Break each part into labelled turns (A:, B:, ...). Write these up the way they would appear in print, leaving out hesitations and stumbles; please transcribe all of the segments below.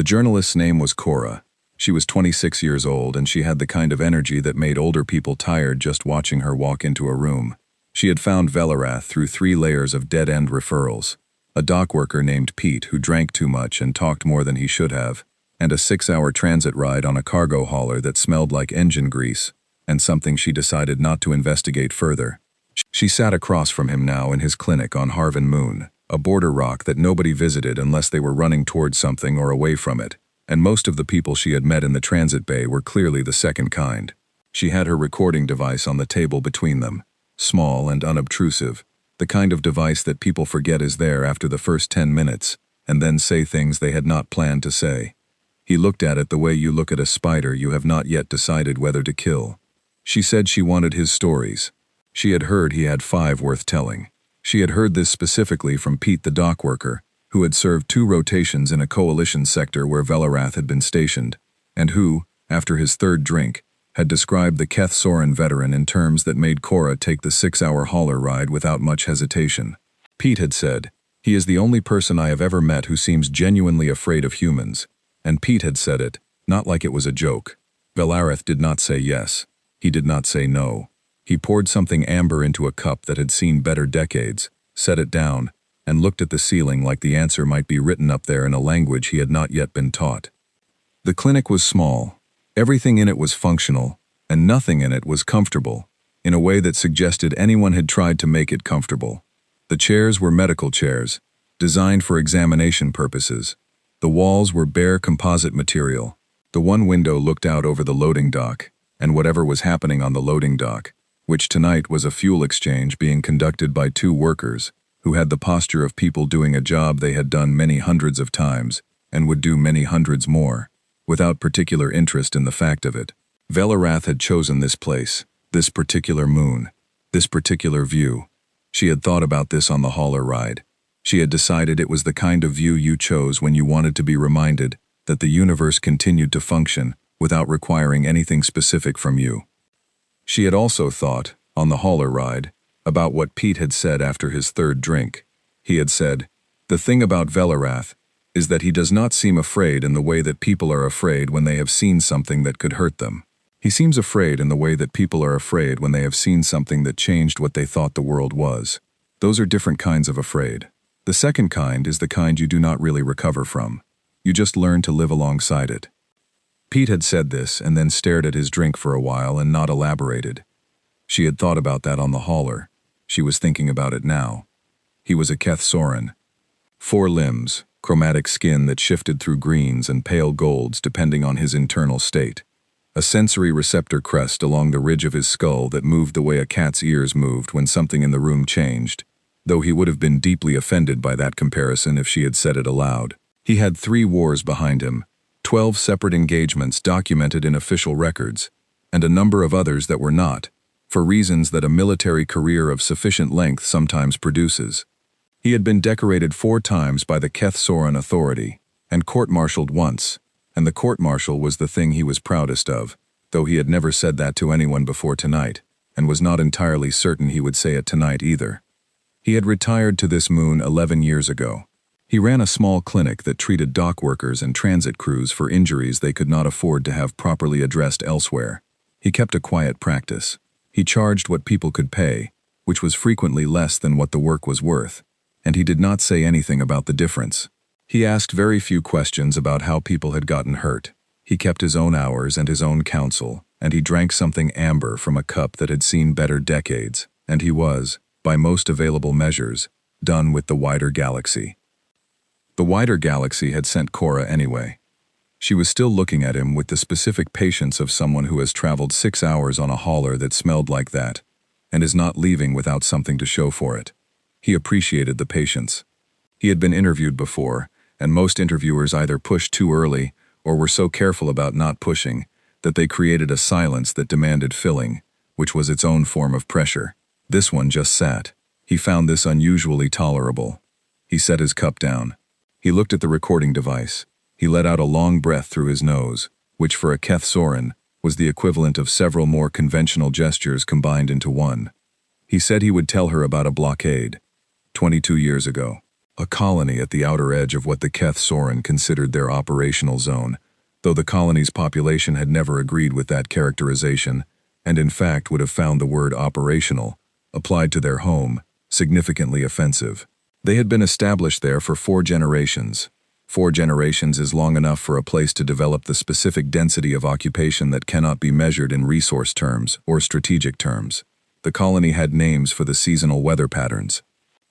A: journalist's name was Cora. She was 26 years old, and she had the kind of energy that made older people tired just watching her walk into a room. She had found Velarath through 3 layers of dead-end referrals. A dock worker named Pete who drank too much and talked more than he should have, and a 6-hour transit ride on a cargo hauler that smelled like engine grease, and something she decided not to investigate further. She sat across from him now in his clinic on Harvin Moon, a border rock that nobody visited unless they were running towards something or away from it, and most of the people she had met in the transit bay were clearly the second kind. She had her recording device on the table between them, small and unobtrusive, the kind of device that people forget is there after the first 10 minutes, and then say things they had not planned to say. He looked at it the way you look at a spider you have not yet decided whether to kill. She said she wanted his stories. She had heard he had 5 worth telling. She had heard this specifically from Pete the dock worker, who had served 2 rotations in a coalition sector where Velarath had been stationed, and who, after his 3rd drink, had described the Keth Soren veteran in terms that made Cora take the 6-hour hauler ride without much hesitation. Pete had said, "He is the only person I have ever met who seems genuinely afraid of humans." And Pete had said it, not like it was a joke. Velarath did not say yes. He did not say no. He poured something amber into a cup that had seen better decades, set it down, and looked at the ceiling like the answer might be written up there in a language he had not yet been taught. The clinic was small. Everything in it was functional, and nothing in it was comfortable, in a way that suggested anyone had tried to make it comfortable. The chairs were medical chairs, designed for examination purposes. The walls were bare composite material. The one window looked out over the loading dock, and whatever was happening on the loading dock, which tonight was a fuel exchange being conducted by 2 workers, who had the posture of people doing a job they had done many hundreds of times, and would do many hundreds more, without particular interest in the fact of it. Velarath had chosen this place, this particular moon, this particular view. She had thought about this on the hauler ride. She had decided it was the kind of view you chose when you wanted to be reminded that the universe continued to function without requiring anything specific from you. She had also thought, on the hauler ride, about what Pete had said after his 3rd drink. He had said, "The thing about Velarath is that he does not seem afraid in the way that people are afraid when they have seen something that could hurt them. He seems afraid in the way that people are afraid when they have seen something that changed what they thought the world was. Those are different kinds of afraid. The second kind is the kind you do not really recover from. You just learn to live alongside it." Pete had said this and then stared at his drink for a while and not elaborated. She had thought about that on the hauler. She was thinking about it now. He was a Keth Soren. 4 limbs, chromatic skin that shifted through greens and pale golds depending on his internal state. A sensory receptor crest along the ridge of his skull that moved the way a cat's ears moved when something in the room changed, though he would have been deeply offended by that comparison if she had said it aloud. He had 3 wars behind him, 12 separate engagements documented in official records, and a number of others that were not, for reasons that a military career of sufficient length sometimes produces. He had been decorated 4 times by the Keth Soren Authority, and court-martialed once, and the court-martial was the thing he was proudest of, though he had never said that to anyone before tonight, and was not entirely certain he would say it tonight either. He had retired to this moon 11 years ago. He ran a small clinic that treated dock workers and transit crews for injuries they could not afford to have properly addressed elsewhere. He kept a quiet practice. He charged what people could pay, which was frequently less than what the work was worth, and he did not say anything about the difference. He asked very few questions about how people had gotten hurt. He kept his own hours and his own counsel, and he drank something amber from a cup that had seen better decades, and he was, by most available measures, done with the wider galaxy. The wider galaxy had sent Cora anyway. She was still looking at him with the specific patience of someone who has traveled 6 hours on a hauler that smelled like that, and is not leaving without something to show for it. He appreciated the patience. He had been interviewed before, and most interviewers either pushed too early or were so careful about not pushing that they created a silence that demanded filling, which was its own form of pressure. This one just sat. He found this unusually tolerable. He set his cup down. He looked at the recording device. He let out a long breath through his nose, which for a Keth Soren was the equivalent of several more conventional gestures combined into one. He said he would tell her about a blockade. 22 years ago. a colony at the outer edge of what the Keth Soren considered their operational zone, though the colony's population had never agreed with that characterization, and in fact would have found the word operational, applied to their home, significantly offensive. They had been established there for 4 generations. 4 generations is long enough for a place to develop the specific density of occupation that cannot be measured in resource terms or strategic terms. The colony had names for the seasonal weather patterns.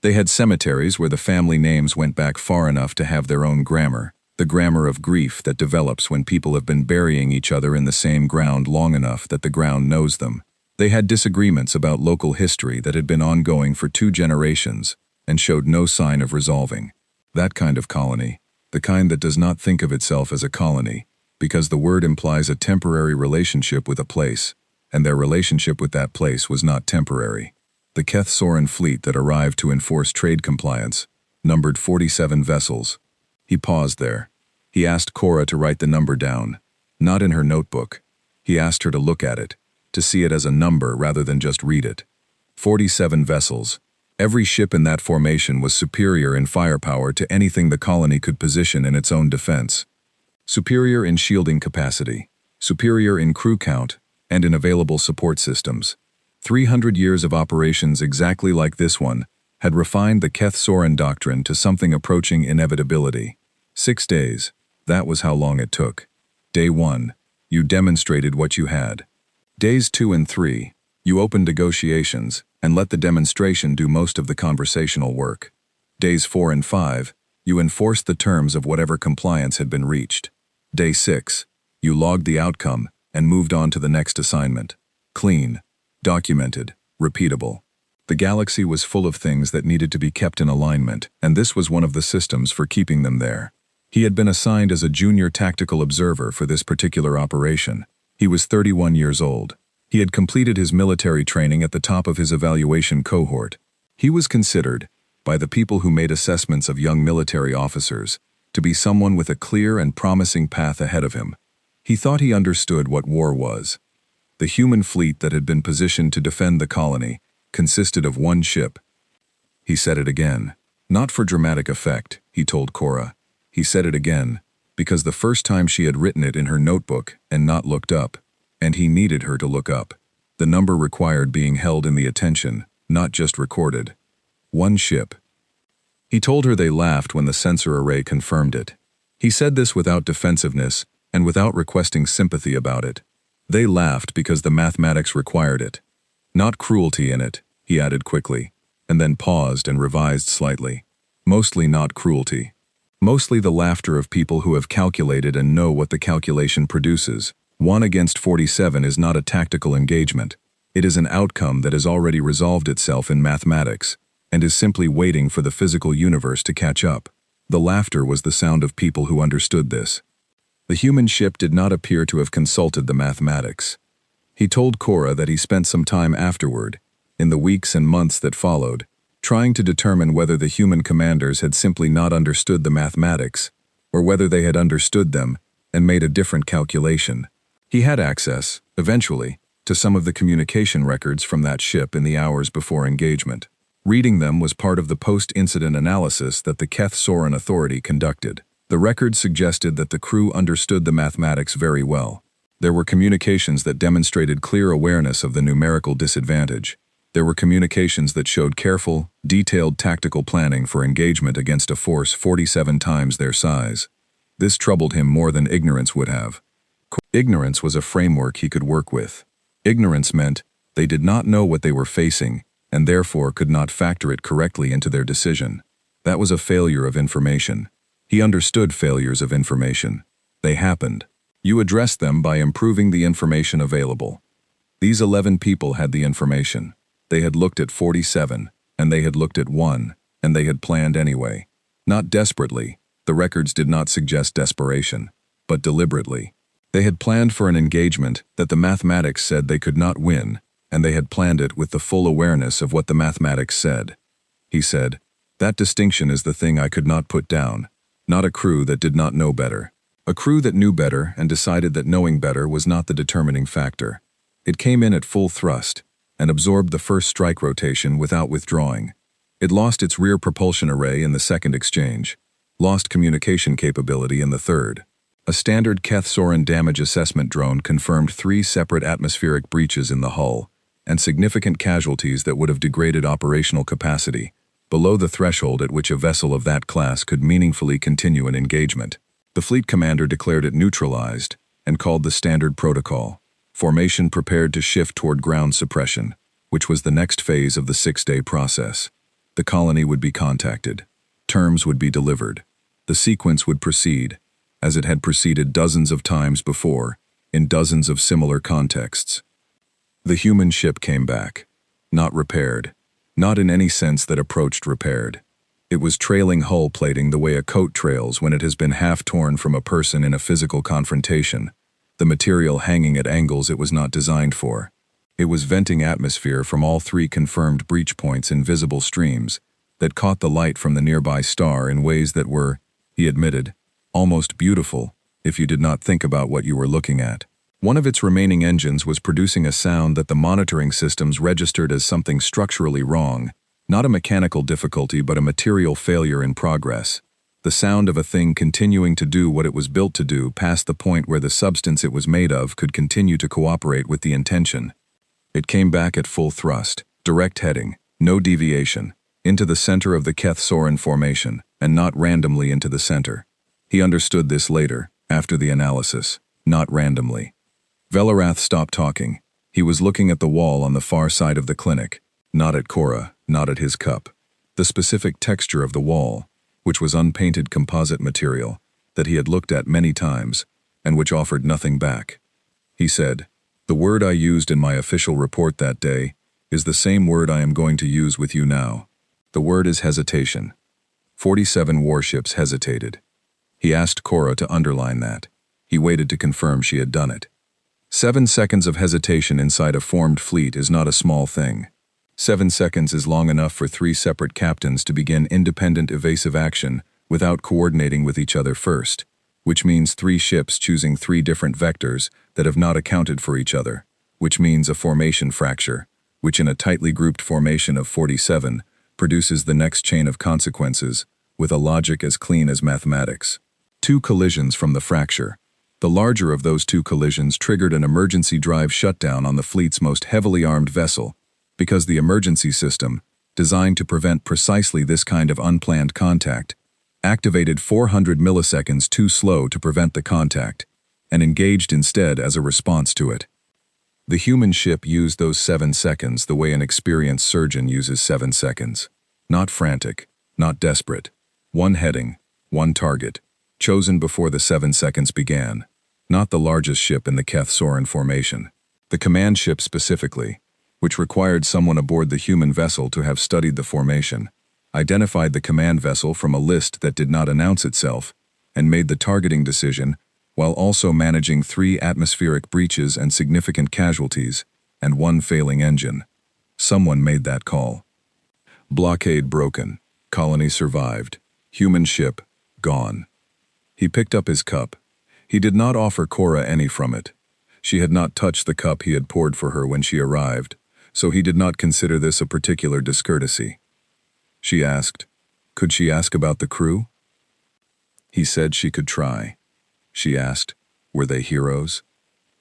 A: They had cemeteries where the family names went back far enough to have their own grammar, the grammar of grief that develops when people have been burying each other in the same ground long enough that the ground knows them. They had disagreements about local history that had been ongoing for 2 generations and showed no sign of resolving. That kind of colony, the kind that does not think of itself as a colony, because the word implies a temporary relationship with a place, and their relationship with that place was not temporary. The Keth Soren fleet that arrived to enforce trade compliance numbered 47 vessels. He paused there. He asked Cora to write the number down, not in her notebook. He asked her to look at it, to see it as a number rather than just read it. 47 vessels. Every ship in that formation was superior in firepower to anything the colony could position in its own defense. Superior in shielding capacity, superior in crew count, and in available support systems. 300 years of operations exactly like this one had refined the Keth Soren doctrine to something approaching inevitability. 6 days, that was how long it took. Day 1, you demonstrated what you had. Days 2 and 3, you opened negotiations and let the demonstration do most of the conversational work. Days 4 and 5, you enforced the terms of whatever compliance had been reached. Day 6, you logged the outcome and moved on to the next assignment. Clean, documented, repeatable. The galaxy was full of things that needed to be kept in alignment, and this was one of the systems for keeping them there. He had been assigned as a junior tactical observer for this particular operation. He was 31 years old. He had completed his military training at the top of his evaluation cohort. He was considered, by the people who made assessments of young military officers, to be someone with a clear and promising path ahead of him. He thought he understood what war was. The human fleet that had been positioned to defend the colony consisted of 1 ship. He said it again. Not for dramatic effect, he told Cora. He said it again, because the first time she had written it in her notebook and not looked up, and he needed her to look up. The number required being held in the attention, not just recorded. 1 ship. He told her they laughed when the sensor array confirmed it. He said this without defensiveness and without requesting sympathy about it. They laughed because the mathematics required it. Not cruelty in it, he added quickly, and then paused and revised slightly. Mostly not cruelty. Mostly the laughter of people who have calculated and know what the calculation produces. 1 against 47 is not a tactical engagement. It is an outcome that has already resolved itself in mathematics, and is simply waiting for the physical universe to catch up. The laughter was the sound of people who understood this. The human ship did not appear to have consulted the mathematics. He told Cora that he spent some time afterward, in the weeks and months that followed, trying to determine whether the human commanders had simply not understood the mathematics, or whether they had understood them and made a different calculation. He had access, eventually, to some of the communication records from that ship in the hours before engagement. Reading them was part of the post-incident analysis that the Keth Soren Authority conducted. The records suggested that the crew understood the mathematics very well. There were communications that demonstrated clear awareness of the numerical disadvantage. There were communications that showed careful, detailed tactical planning for engagement against a force 47 times their size. This troubled him more than ignorance would have. Ignorance was a framework he could work with. Ignorance meant they did not know what they were facing, and therefore could not factor it correctly into their decision. That was a failure of information. He understood failures of information. They happened. You addressed them by improving the information available. These 11 people had the information. They had looked at 47, and they had looked at 1, and they had planned anyway. Not desperately, the records did not suggest desperation, but deliberately. They had planned for an engagement that the mathematics said they could not win, and they had planned it with the full awareness of what the mathematics said. He said, "That distinction is the thing I could not put down. Not a crew that did not know better. A crew that knew better and decided that knowing better was not the determining factor. It came in at full thrust and absorbed the first strike rotation without withdrawing. It lost its rear propulsion array in the second exchange, lost communication capability in the third. A standard Keth Soren damage assessment drone confirmed 3 separate atmospheric breaches in the hull, and significant casualties that would have degraded operational capacity, below the threshold at which a vessel of that class could meaningfully continue an engagement. The fleet commander declared it neutralized and called the standard protocol. Formation prepared to shift toward ground suppression, which was the next phase of the 6-day process. The colony would be contacted. Terms would be delivered. The sequence would proceed, as it had proceeded dozens of times before, in dozens of similar contexts. The human ship came back, not repaired, not in any sense that approached repaired. It was trailing hull plating the way a coat trails when it has been half torn from a person in a physical confrontation, the material hanging at angles it was not designed for. It was venting atmosphere from all 3 confirmed breach points in visible streams that caught the light from the nearby star in ways that were, he admitted, almost beautiful if you did not think about what you were looking at. One of its remaining engines was producing a sound that the monitoring systems registered as something structurally wrong, not a mechanical difficulty but a material failure in progress. The sound of a thing continuing to do what it was built to do past the point where the substance it was made of could continue to cooperate with the intention. It came back at full thrust, direct heading, no deviation, into the center of the Keth Soren formation, and not randomly into the center. He understood this later, after the analysis, not randomly. Velarath stopped talking. He was looking at the wall on the far side of the clinic, not at Cora, not at his cup. The specific texture of the wall, which was unpainted composite material, that he had looked at many times, and which offered nothing back. He said, "The word I used in my official report that day is the same word I am going to use with you now. The word is hesitation." 47 warships hesitated. He asked Cora to underline that. He waited to confirm she had done it. 7 seconds of hesitation inside a formed fleet is not a small thing. 7 seconds is long enough for 3 separate captains to begin independent evasive action without coordinating with each other first, which means 3 ships choosing 3 different vectors that have not accounted for each other, which means a formation fracture, which in a tightly grouped formation of 47 produces the next chain of consequences with a logic as clean as mathematics. 2 collisions from the fracture. The larger of those 2 collisions triggered an emergency drive shutdown on the fleet's most heavily armed vessel, because the emergency system, designed to prevent precisely this kind of unplanned contact, activated 400 milliseconds too slow to prevent the contact, and engaged instead as a response to it. The human ship used those 7 seconds the way an experienced surgeon uses 7 seconds. Not frantic, not desperate. 1 heading, 1 target, chosen before the 7 seconds began. Not the largest ship in the Keth Soren formation. The command ship specifically, which required someone aboard the human vessel to have studied the formation, identified the command vessel from a list that did not announce itself, and made the targeting decision while also managing 3 atmospheric breaches and significant casualties, and 1 failing engine. Someone made that call. Blockade broken. Colony survived. Human ship, gone. He picked up his cup. He did not offer Cora any from it. She had not touched the cup he had poured for her when she arrived, so he did not consider this a particular discourtesy. She asked, could she ask about the crew? He said she could try. She asked, were they heroes?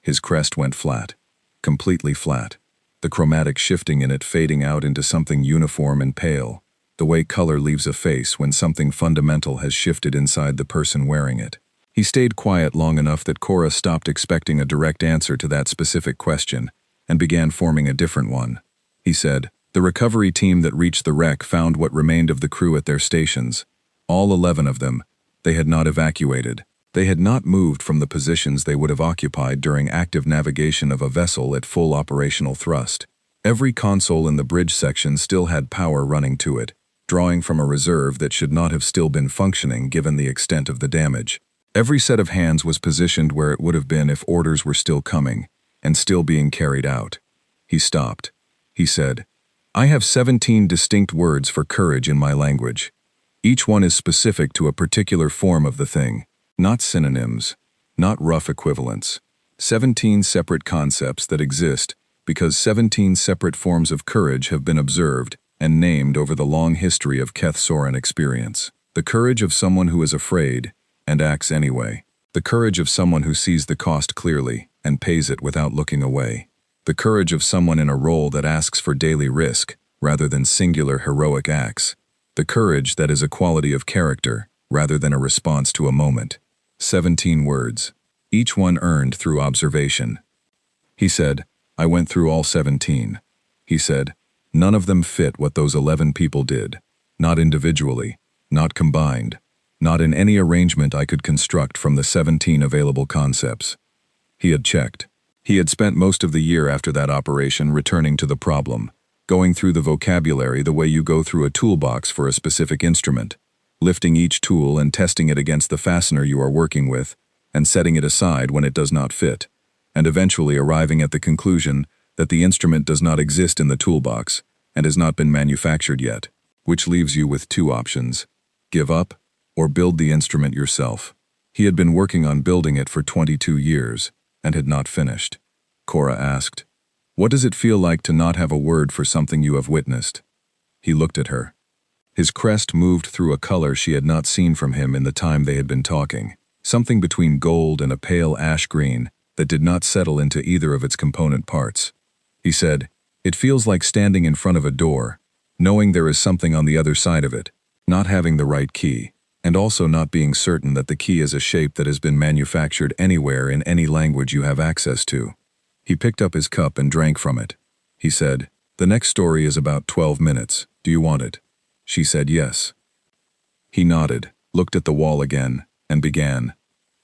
A: His crest went flat, completely flat, the chromatic shifting in it fading out into something uniform and pale, the way color leaves a face when something fundamental has shifted inside the person wearing it. He stayed quiet long enough that Cora stopped expecting a direct answer to that specific question and began forming a different one. He said, the recovery team that reached the wreck found what remained of the crew at their stations. All 11 of them. They had not evacuated. They had not moved from the positions they would have occupied during active navigation of a vessel at full operational thrust. Every console in the bridge section still had power running to it, drawing from a reserve that should not have still been functioning given the extent of the damage. Every set of hands was positioned where it would have been if orders were still coming, and still being carried out. He stopped. He said, I have 17 distinct words for courage in my language. Each one is specific to a particular form of the thing, not synonyms, not rough equivalents. 17 separate concepts that exist because 17 separate forms of courage have been observed and named over the long history of Keth Soren experience. The courage of someone who is afraid and acts anyway. The courage of someone who sees the cost clearly and pays it without looking away. The courage of someone in a role that asks for daily risk rather than singular heroic acts. The courage that is a quality of character rather than a response to a moment. 17 words, each one earned through observation. He said, I went through all 17. He said, none of them fit what those 11 people did. Not individually, not combined, not in any arrangement I could construct from the 17 available concepts. He had checked. He had spent most of the year after that operation returning to the problem, going through the vocabulary the way you go through a toolbox for a specific instrument, lifting each tool and testing it against the fastener you are working with, and setting it aside when it does not fit, and eventually arriving at the conclusion that the instrument does not exist in the toolbox and has not been manufactured yet, which leaves you with two options: give up or build the instrument yourself. He had been working on building it for 22 years and had not finished. Cora asked, what does it feel like to not have a word for something you have witnessed? He looked at her. His crest moved through a color she had not seen from him in the time they had been talking, something between gold and a pale ash green that did not settle into either of its component parts. He said, it feels like standing in front of a door, knowing there is something on the other side of it, not having the right key, and also not being certain that the key is a shape that has been manufactured anywhere in any language you have access to. He picked up his cup and drank from it. He said, the next story is about 12 minutes. Do you want it? She said yes. He nodded, looked at the wall again, and began.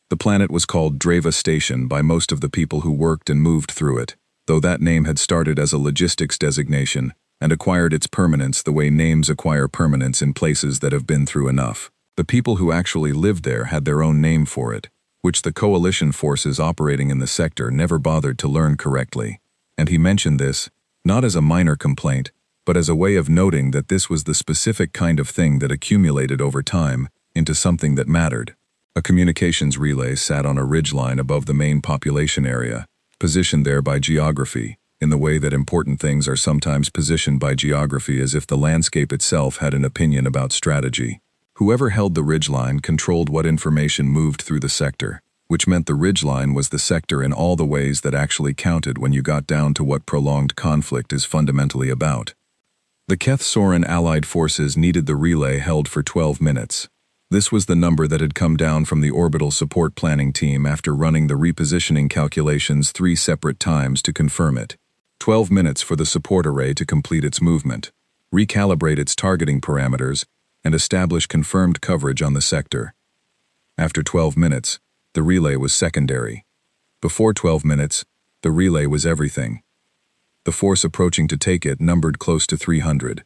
A: The planet was called Drava Station by most of the people who worked and moved through it, though that name had started as a logistics designation and acquired its permanence the way names acquire permanence in places that have been through enough. The people who actually lived there had their own name for it, which the coalition forces operating in the sector never bothered to learn correctly. And he mentioned this, not as a minor complaint, but as a way of noting that this was the specific kind of thing that accumulated over time into something that mattered. A communications relay sat on a ridgeline above the main population area, positioned there by geography, in the way that important things are sometimes positioned by geography as if the landscape itself had an opinion about strategy. Whoever held the ridgeline controlled what information moved through the sector, which meant the ridgeline was the sector in all the ways that actually counted when you got down to what prolonged conflict is fundamentally about. The Keth Soren Allied forces needed the relay held for 12 minutes. This was the number that had come down from the orbital support planning team after running the repositioning calculations 3 separate times to confirm it. 12 minutes for the support array to complete its movement, recalibrate its targeting parameters, and establish confirmed coverage on the sector. After 12 minutes, the relay was secondary. Before 12 minutes, the relay was everything. The force approaching to take it numbered close to 300.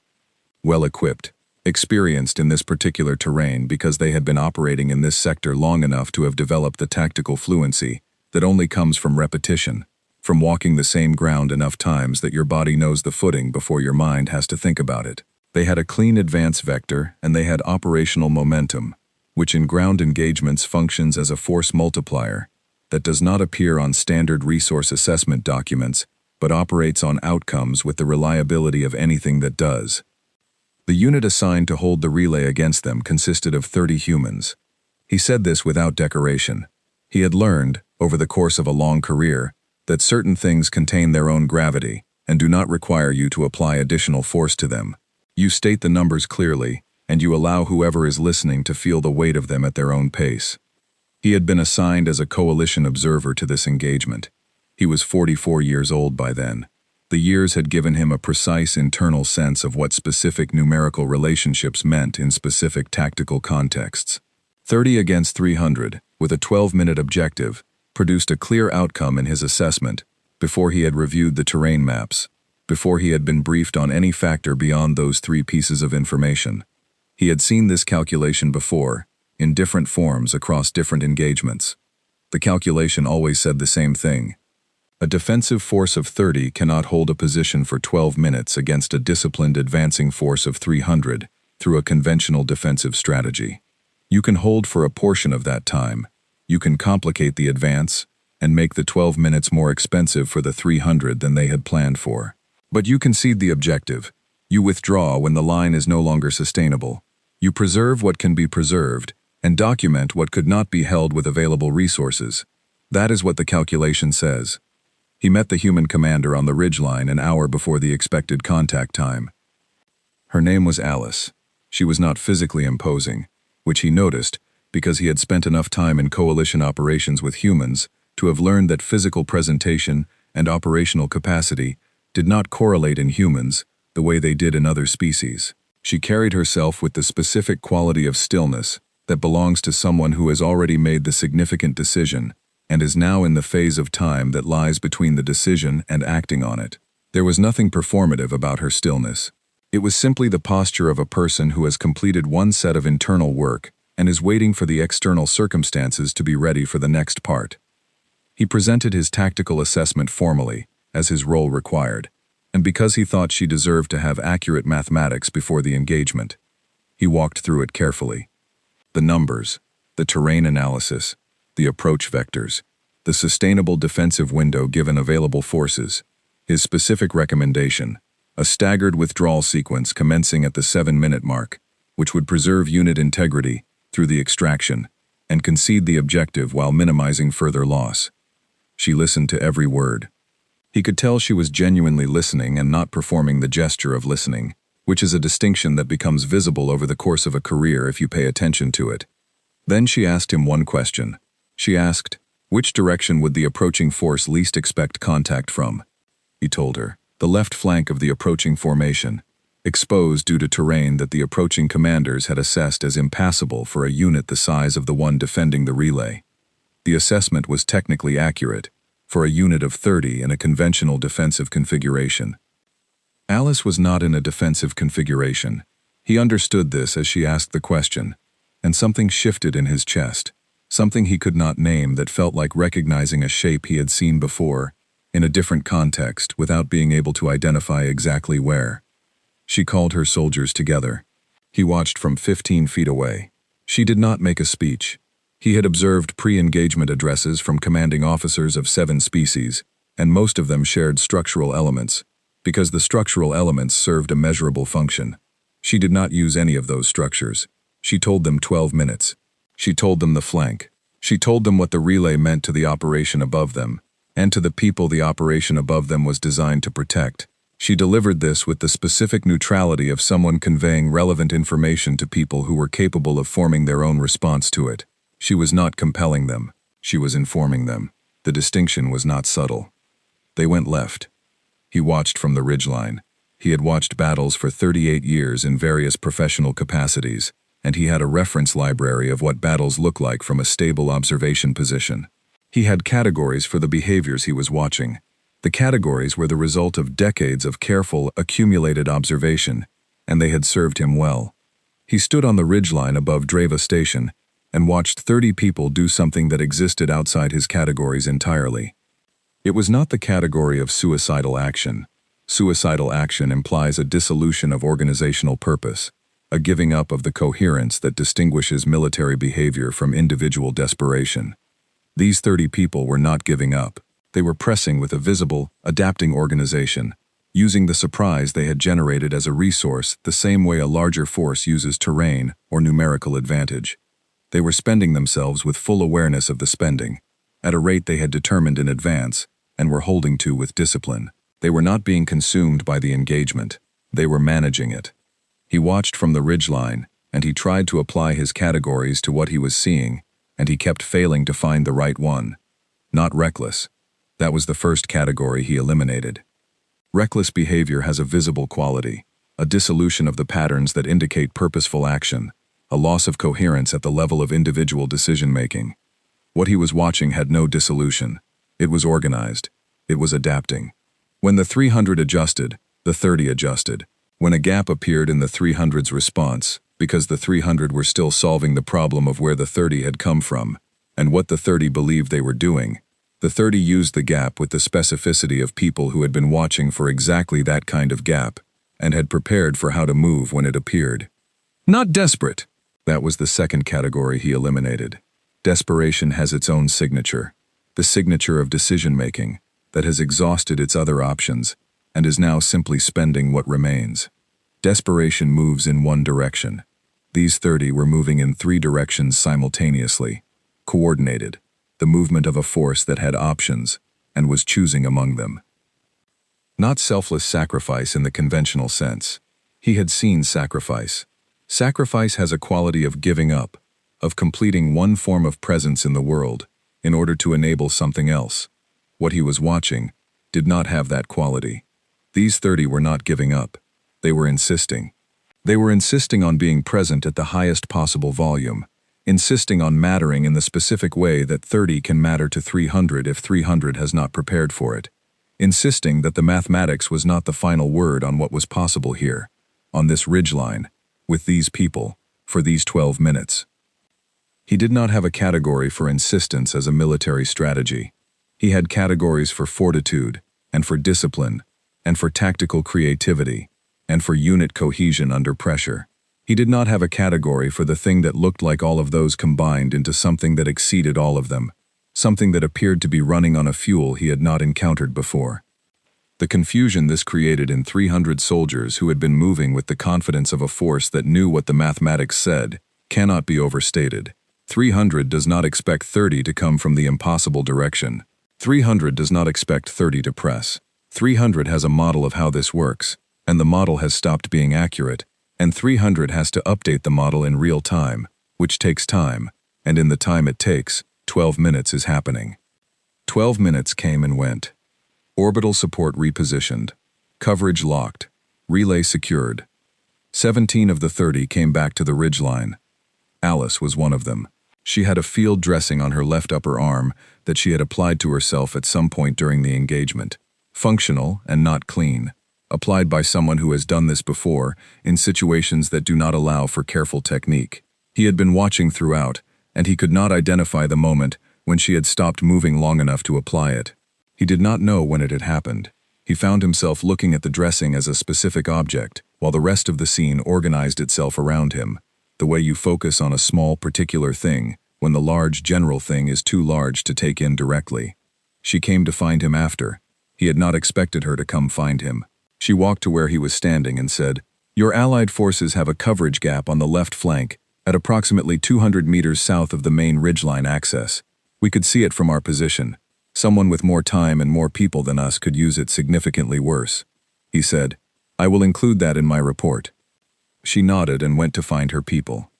A: Well-equipped, experienced in this particular terrain because they had been operating in this sector long enough to have developed the tactical fluency that only comes from repetition, from walking the same ground enough times that your body knows the footing before your mind has to think about it. They had a clean advance vector and they had operational momentum, which in ground engagements functions as a force multiplier that does not appear on standard resource assessment documents but operates on outcomes with the reliability of anything that does. The unit assigned to hold the relay against them consisted of 30 humans. He said this without decoration. He had learned, over the course of a long career, that certain things contain their own gravity and do not require you to apply additional force to them. You state the numbers clearly, and you allow whoever is listening to feel the weight of them at their own pace. He had been assigned as a coalition observer to this engagement. He was 44 years old by then. The years had given him a precise internal sense of what specific numerical relationships meant in specific tactical contexts. 30 against 300, with a 12-minute objective, produced a clear outcome in his assessment before he had reviewed the terrain maps, before he had been briefed on any factor beyond those 3 pieces of information. He had seen this calculation before, in different forms across different engagements. The calculation always said the same thing. A defensive force of 30 cannot hold a position for 12 minutes against a disciplined advancing force of 300 through a conventional defensive strategy. You can hold for a portion of that time. You can complicate the advance and make the 12 minutes more expensive for the 300 than they had planned for. But you concede the objective. You withdraw when the line is no longer sustainable. You preserve what can be preserved, and document what could not be held with available resources. That is what the calculation says. He met the human commander on the ridgeline an hour before the expected contact time. Her name was Alice. She was not physically imposing, which he noticed because he had spent enough time in coalition operations with humans to have learned that physical presentation and operational capacity did not correlate in humans the way they did in other species. She carried herself with the specific quality of stillness that belongs to someone who has already made the significant decision and is now in the phase of time that lies between the decision and acting on it. There was nothing performative about her stillness. It was simply the posture of a person who has completed one set of internal work and is waiting for the external circumstances to be ready for the next part. He presented his tactical assessment formally, as his role required, and because he thought she deserved to have accurate mathematics before the engagement. He walked through it carefully. The numbers, the terrain analysis, the approach vectors, the sustainable defensive window given available forces, his specific recommendation, a staggered withdrawal sequence commencing at the 7-minute mark, which would preserve unit integrity through the extraction and concede the objective while minimizing further loss. She listened to every word. He could tell she was genuinely listening and not performing the gesture of listening, which is a distinction that becomes visible over the course of a career if you pay attention to it. Then she asked him one question. She asked, which direction would the approaching force least expect contact from? He told her, the left flank of the approaching formation, exposed due to terrain that the approaching commanders had assessed as impassable for a unit the size of the one defending the relay. The assessment was technically accurate, for a unit of 30 in a conventional defensive configuration. Alice was not in a defensive configuration. He understood this as she asked the question, and something shifted in his chest, something he could not name that felt like recognizing a shape he had seen before, in a different context without being able to identify exactly where. She called her soldiers together. He watched from 15 feet away. She did not make a speech. He had observed pre-engagement addresses from commanding officers of 7 species, and most of them shared structural elements, because the structural elements served a measurable function. She did not use any of those structures. She told them 12 minutes. She told them the flank. She told them what the relay meant to the operation above them, and to the people the operation above them was designed to protect. She delivered this with the specific neutrality of someone conveying relevant information to people who were capable of forming their own response to it. She was not compelling them. She was informing them. The distinction was not subtle. They went left. He watched from the ridgeline. He had watched battles for 38 years in various professional capacities, and he had a reference library of what battles look like from a stable observation position. He had categories for the behaviors he was watching. The categories were the result of decades of careful, accumulated observation, and they had served him well. He stood on the ridgeline above Dreva Station and watched 30 people do something that existed outside his categories entirely. It was not the category of suicidal action. Suicidal action implies a dissolution of organizational purpose, a giving up of the coherence that distinguishes military behavior from individual desperation. These 30 people were not giving up. They were pressing with a visible, adapting organization, using the surprise they had generated as a resource the same way a larger force uses terrain or numerical advantage. They were spending themselves with full awareness of the spending, at a rate they had determined in advance, and were holding to with discipline. They were not being consumed by the engagement. They were managing it. He watched from the ridgeline, and he tried to apply his categories to what he was seeing, and he kept failing to find the right one. Not reckless. That was the first category he eliminated. Reckless behavior has a visible quality, a dissolution of the patterns that indicate purposeful action, a loss of coherence at the level of individual decision-making. What he was watching had no dissolution. It was organized. It was adapting. When the 300 adjusted, the 30 adjusted. When a gap appeared in the 300's response, because the 300 were still solving the problem of where the 30 had come from, and what the 30 believed they were doing, the 30 used the gap with the specificity of people who had been watching for exactly that kind of gap, and had prepared for how to move when it appeared. Not desperate. That was the second category he eliminated. Desperation has its own signature, the signature of decision-making, that has exhausted its other options, and is now simply spending what remains. Desperation moves in one direction. These 30 were moving in 3 directions simultaneously, coordinated, the movement of a force that had options and was choosing among them. Not selfless sacrifice in the conventional sense. He had seen sacrifice. Sacrifice has a quality of giving up, of completing one form of presence in the world in order to enable something else. What he was watching did not have that quality. These 30 were not giving up. They were insisting. They were insisting on being present at the highest possible volume, insisting on mattering in the specific way that 30 can matter to 300 if 300 has not prepared for it, insisting that the mathematics was not the final word on what was possible here, on this ridgeline, with these people, for these 12 minutes. He did not have a category for insistence as a military strategy. He had categories for fortitude, and for discipline, and for tactical creativity, and for unit cohesion under pressure. He did not have a category for the thing that looked like all of those combined into something that exceeded all of them, something that appeared to be running on a fuel he had not encountered before. The confusion this created in 300 soldiers who had been moving with the confidence of a force that knew what the mathematics said cannot be overstated. 300 does not expect 30 to come from the impossible direction. 300 does not expect 30 to press. 300 has a model of how this works, and the model has stopped being accurate, and 300 has to update the model in real time, which takes time, and in the time it takes, 12 minutes is happening. 12 minutes came and went. Orbital support repositioned. Coverage locked. Relay secured. 17 of the 30 came back to the ridgeline. Alice was one of them. She had a field dressing on her left upper arm that she had applied to herself at some point during the engagement. Functional and not clean. Applied by someone who has done this before in situations that do not allow for careful technique. He had been watching throughout, and he could not identify the moment when she had stopped moving long enough to apply it. He did not know when it had happened. He found himself looking at the dressing as a specific object, while the rest of the scene organized itself around him, the way you focus on a small particular thing when the large general thing is too large to take in directly. She came to find him after. He had not expected her to come find him. She walked to where he was standing and said, "Your allied forces have a coverage gap on the left flank, at approximately 200 meters south of the main ridgeline access. We could see it from our position. Someone with more time and more people than us could use it significantly worse." He said, "I will include that in my report." She nodded and went to find her people.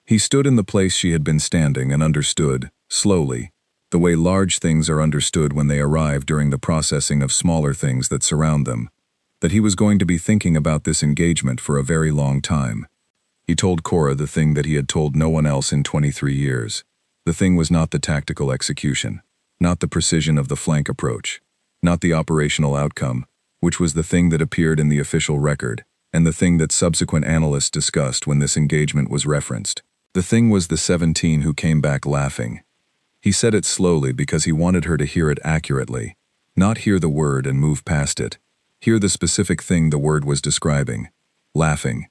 A: He stood in the place she had been standing and understood, slowly, the way large things are understood when they arrive during the processing of smaller things that surround them, that he was going to be thinking about this engagement for a very long time. He told Cora the thing that he had told no one else in 23 years. The thing was not the tactical execution, not the precision of the flank approach, not the operational outcome, which was the thing that appeared in the official record, and the thing that subsequent analysts discussed when this engagement was referenced. The thing was the 17 who came back laughing. He said it slowly because he wanted her to hear it accurately, not hear the word and move past it, hear the specific thing the word was describing, laughing.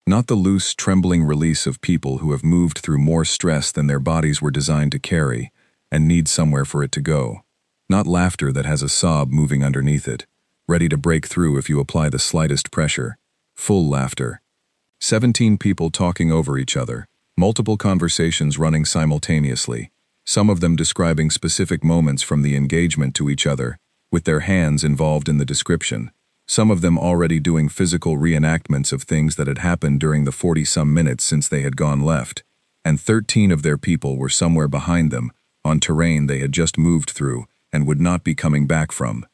A: Not the loose, trembling release of people who have moved through more stress than their bodies were designed to carry and need somewhere for it to go. Not laughter that has a sob moving underneath it, ready to break through if you apply the slightest pressure. Full laughter. 17 people talking over each other, multiple conversations running simultaneously, some of them describing specific moments from the engagement to each other, with their hands involved in the description, some of them already doing physical reenactments of things that had happened during the 40-some minutes since they had gone left, and 13 of their people were somewhere behind them, on terrain they had just moved through and would not be coming back from.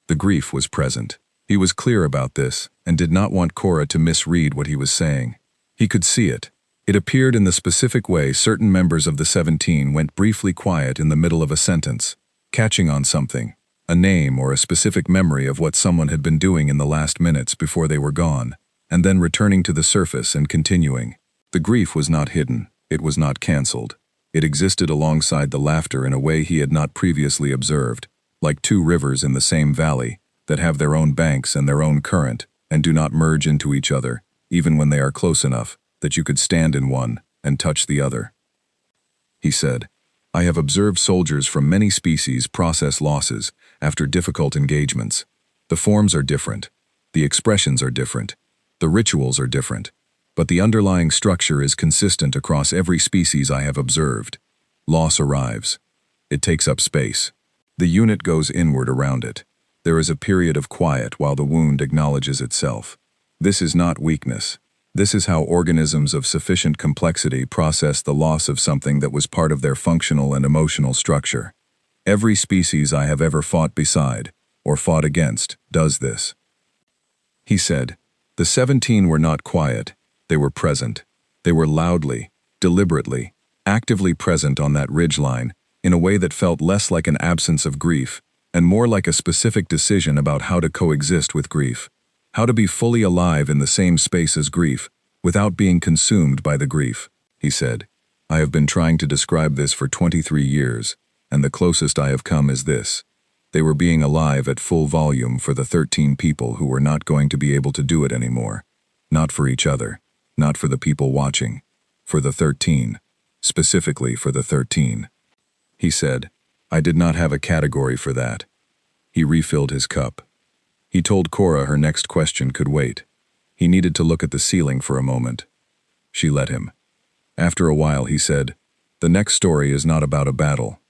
A: The grief was present. He was clear about this and did not want Cora to misread what he was saying. He could see it. It appeared in the specific way certain members of the 17 went briefly quiet in the middle of a sentence, catching on something, a name or a specific memory of what someone had been doing in the last minutes before they were gone, and then returning to the surface and continuing. The grief was not hidden. It was not cancelled. It existed alongside the laughter in a way he had not previously observed, like two rivers in the same valley that have their own banks and their own current and do not merge into each other, even when they are close enough that you could stand in one and touch the other. He said, "I have observed soldiers from many species process losses after difficult engagements. The forms are different. The expressions are different. The rituals are different, but the underlying structure is consistent across every species I have observed. Loss arrives. It takes up space. The unit goes inward around it. There is a period of quiet while the wound acknowledges itself. This is not weakness. This is how organisms of sufficient complexity process the loss of something that was part of their functional and emotional structure. Every species I have ever fought beside, or fought against, does this. He said, the 17 were not quiet, they were present. They were loudly, deliberately, actively present on that ridgeline, in a way that felt less like an absence of grief, and more like a specific decision about how to coexist with grief. How to be fully alive in the same space as grief, without being consumed by the grief, he said. I have been trying to describe this for 23 years, and the closest I have come is this. They were being alive at full volume for the 13 people who were not going to be able to do it anymore. Not for each other, not for the people watching, for the 13, specifically for the 13. He said, I did not have a category for that. He refilled his cup. He told Cora her next question could wait. He needed to look at the ceiling for a moment. She let him. After a while he said, the next story is not about a battle.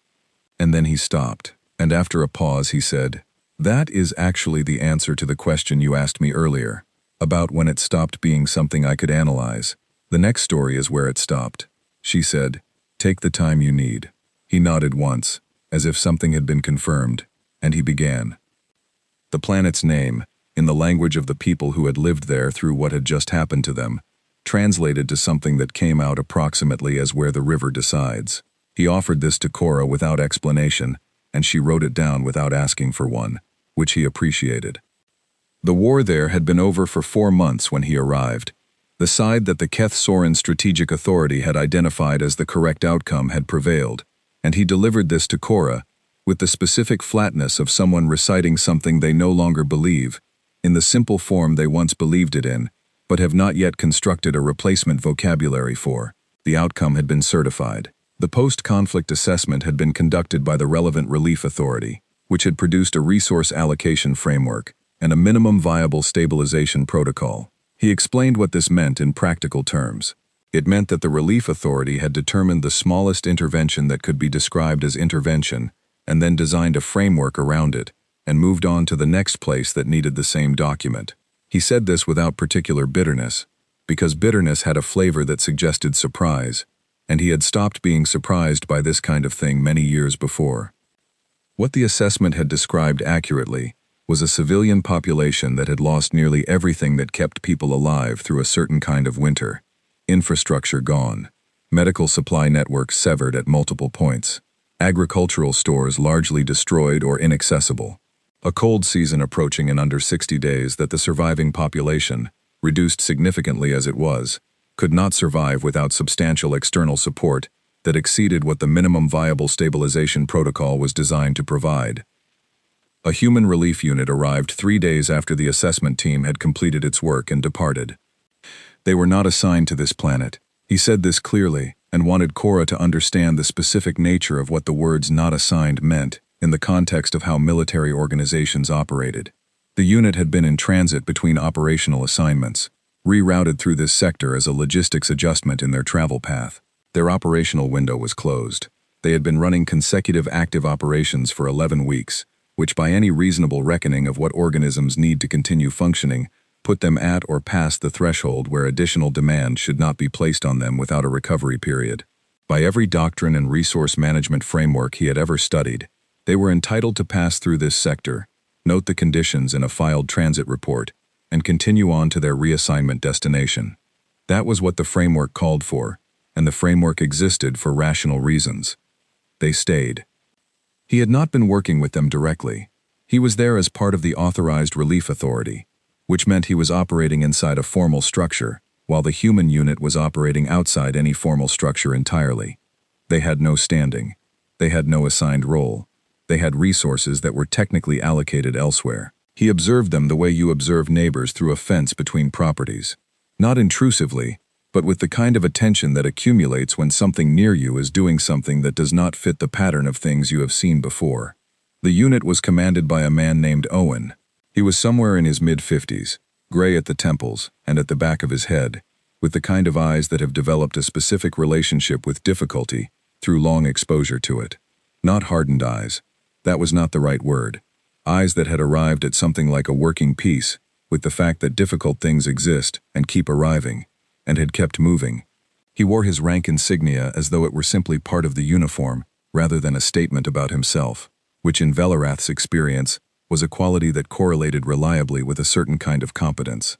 A: And then he stopped, and after a pause he said, that is actually the answer to the question you asked me earlier, about when it stopped being something I could analyze. The next story is where it stopped. She said, take the time you need. He nodded once, as if something had been confirmed, and he began. The planet's name, in the language of the people who had lived there through what had just happened to them, translated to something that came out approximately as where the river decides. He offered this to Cora without explanation, and she wrote it down without asking for one, which he appreciated. The war there had been over for 4 months when he arrived. The side that the Keth Soren Strategic Authority had identified as the correct outcome had prevailed, and he delivered this to Cora, with the specific flatness of someone reciting something they no longer believe, in the simple form they once believed it in, but have not yet constructed a replacement vocabulary for. The outcome had been certified. The post-conflict assessment had been conducted by the relevant relief authority, which had produced a resource allocation framework and a minimum viable stabilization protocol. He explained what this meant in practical terms. It meant that the relief authority had determined the smallest intervention that could be described as intervention, and then designed a framework around it, and moved on to the next place that needed the same document. He said this without particular bitterness, because bitterness had a flavor that suggested surprise, and he had stopped being surprised by this kind of thing many years before. What the assessment had described accurately was a civilian population that had lost nearly everything that kept people alive through a certain kind of winter. Infrastructure gone. Medical supply networks severed at multiple points. Agricultural stores largely destroyed or inaccessible. A cold season approaching in under 60 days that the surviving population, reduced significantly as it was, could not survive without substantial external support that exceeded what the minimum viable stabilization protocol was designed to provide. A human relief unit arrived 3 days after the assessment team had completed its work and departed. They were not assigned to this planet. He said this clearly, and wanted Cora to understand the specific nature of what the words "not assigned" meant in the context of how military organizations operated. The unit had been in transit between operational assignments, rerouted through this sector as a logistics adjustment in their travel path. Their operational window was closed. They had been running consecutive active operations for 11 weeks, which by any reasonable reckoning of what organisms need to continue functioning, put them at or past the threshold where additional demand should not be placed on them without a recovery period. By every doctrine and resource management framework he had ever studied, they were entitled to pass through this sector, note the conditions in a filed transit report, and continue on to their reassignment destination. That was what the framework called for, and the framework existed for rational reasons. They stayed. He had not been working with them directly. He was there as part of the authorized relief authority, which meant he was operating inside a formal structure, while the human unit was operating outside any formal structure entirely. They had no standing. They had no assigned role. They had resources that were technically allocated elsewhere. He observed them the way you observe neighbors through a fence between properties. Not intrusively, but with the kind of attention that accumulates when something near you is doing something that does not fit the pattern of things you have seen before. The unit was commanded by a man named Owen. He was somewhere in his mid-50s, gray at the temples and at the back of his head, with the kind of eyes that have developed a specific relationship with difficulty through long exposure to it. Not hardened eyes. That was not the right word. Eyes that had arrived at something like a working peace with the fact that difficult things exist and keep arriving, and had kept moving. He wore his rank insignia as though it were simply part of the uniform rather than a statement about himself, which in Velarath's experience was a quality that correlated reliably with a certain kind of competence.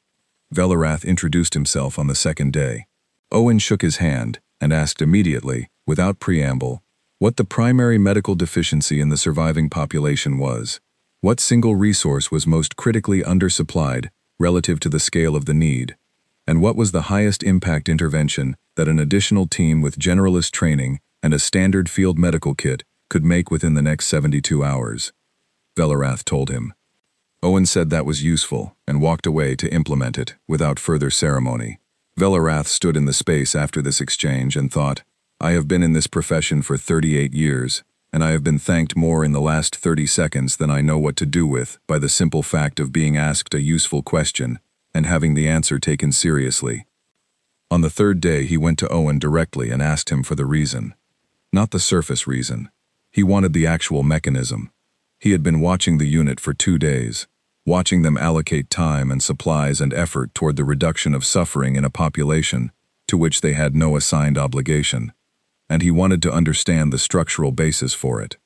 A: Velarath introduced himself on the second day. Owen shook his hand and asked immediately, without preamble, what the primary medical deficiency in the surviving population was. What single resource was most critically undersupplied relative to the scale of the need? And what was the highest impact intervention that an additional team with generalist training and a standard field medical kit could make within the next 72 hours? Velarath told him. Owen said that was useful and walked away to implement it without further ceremony. Velarath stood in the space after this exchange and thought, I have been in this profession for 38 years, and I have been thanked more in the last 30 seconds than I know what to do with by the simple fact of being asked a useful question and having the answer taken seriously. On the third day, he went to Owen directly and asked him for the reason. Not the surface reason. He wanted the actual mechanism. He had been watching the unit for 2 days, watching them allocate time and supplies and effort toward the reduction of suffering in a population to which they had no assigned obligation, and he wanted to understand the structural basis for it.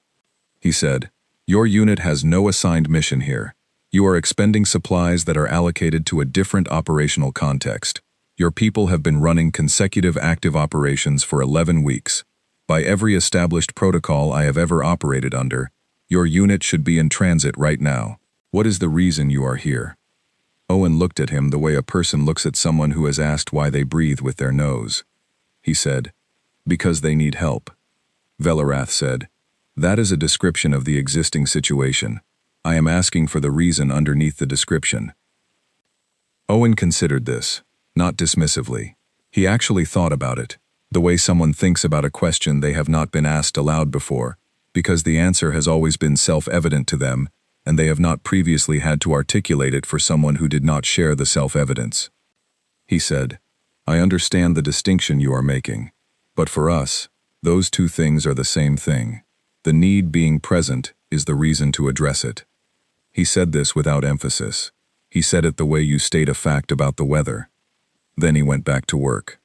A: He said, Your unit has no assigned mission here. You are expending supplies that are allocated to a different operational context. Your people have been running consecutive active operations for 11 weeks. By every established protocol I have ever operated under, your unit should be in transit right now. What is the reason you are here? Owen looked at him the way a person looks at someone who has asked why they breathe with their nose. He said, Because they need help. Velarath said, That is a description of the existing situation. I am asking for the reason underneath the description. Owen considered this, not dismissively. He actually thought about it, the way someone thinks about a question they have not been asked aloud before, because the answer has always been self-evident to them, and they have not previously had to articulate it for someone who did not share the self-evidence. He said, I understand the distinction you are making, but for us, those two things are the same thing. The need being present is the reason to address it. He said this without emphasis. He said it the way you state a fact about the weather. Then he went back to work.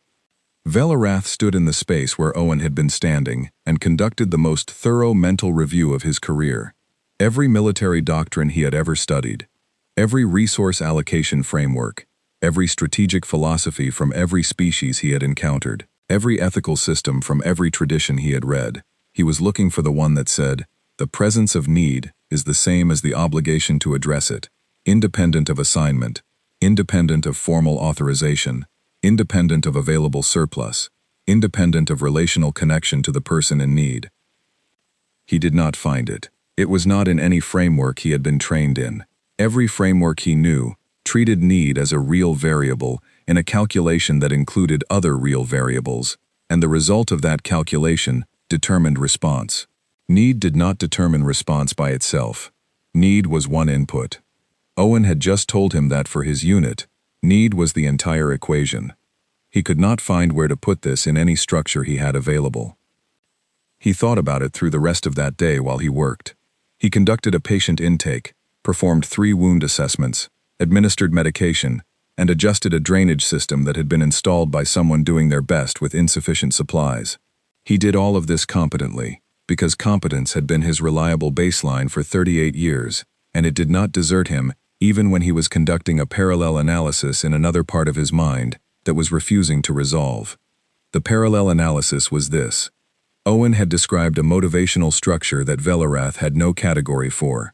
A: Velarath stood in the space where Owen had been standing and conducted the most thorough mental review of his career. Every military doctrine he had ever studied, every resource allocation framework, every strategic philosophy from every species he had encountered, every ethical system from every tradition he had read. He was looking for the one that said, the presence of need is the same as the obligation to address it, independent of assignment, independent of formal authorization, independent of available surplus, independent of relational connection to the person in need. He did not find it. It was not in any framework he had been trained in. Every framework he knew treated need as a real variable in a calculation that included other real variables, and the result of that calculation determined response. Need did not determine response by itself. Need was one input. Owen had just told him that for his unit, need was the entire equation. He could not find where to put this in any structure he had available. He thought about it through the rest of that day while he worked. He conducted a patient intake, performed 3 wound assessments, administered medication, and adjusted a drainage system that had been installed by someone doing their best with insufficient supplies. He did all of this competently, because competence had been his reliable baseline for 38 years, and it did not desert him even when he was conducting a parallel analysis in another part of his mind that was refusing to resolve. The parallel analysis was this. Owen had described a motivational structure that Velarath had no category for.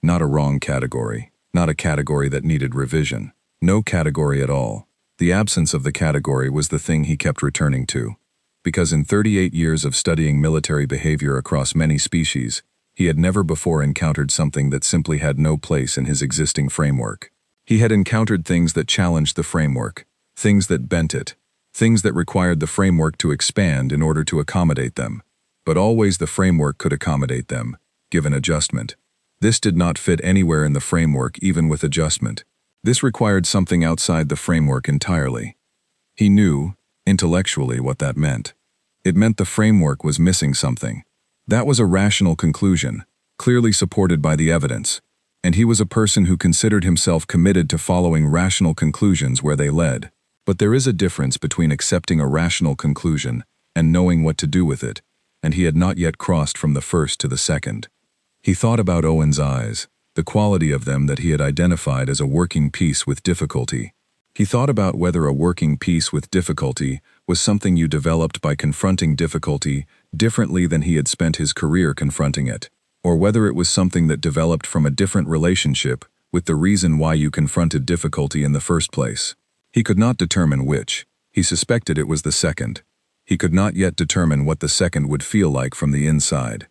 A: Not a wrong category, not a category that needed revision. No category at all. The absence of the category was the thing he kept returning to. Because in 38 years of studying military behavior across many species, he had never before encountered something that simply had no place in his existing framework. He had encountered things that challenged the framework, things that bent it, things that required the framework to expand in order to accommodate them. But always the framework could accommodate them, given adjustment. This did not fit anywhere in the framework even with adjustment. This required something outside the framework entirely. He knew, intellectually, what that meant. It meant the framework was missing something. That was a rational conclusion, clearly supported by the evidence, and he was a person who considered himself committed to following rational conclusions where they led. But there is a difference between accepting a rational conclusion and knowing what to do with it, and he had not yet crossed from the first to the second. He thought about Owen's eyes, the quality of them that he had identified as a working piece with difficulty. He thought about whether a working piece with difficulty was something you developed by confronting difficulty differently than he had spent his career confronting it, or whether it was something that developed from a different relationship with the reason why you confronted difficulty in the first place. He could not determine which. He suspected it was the second. He could not yet determine what the second would feel like from the inside.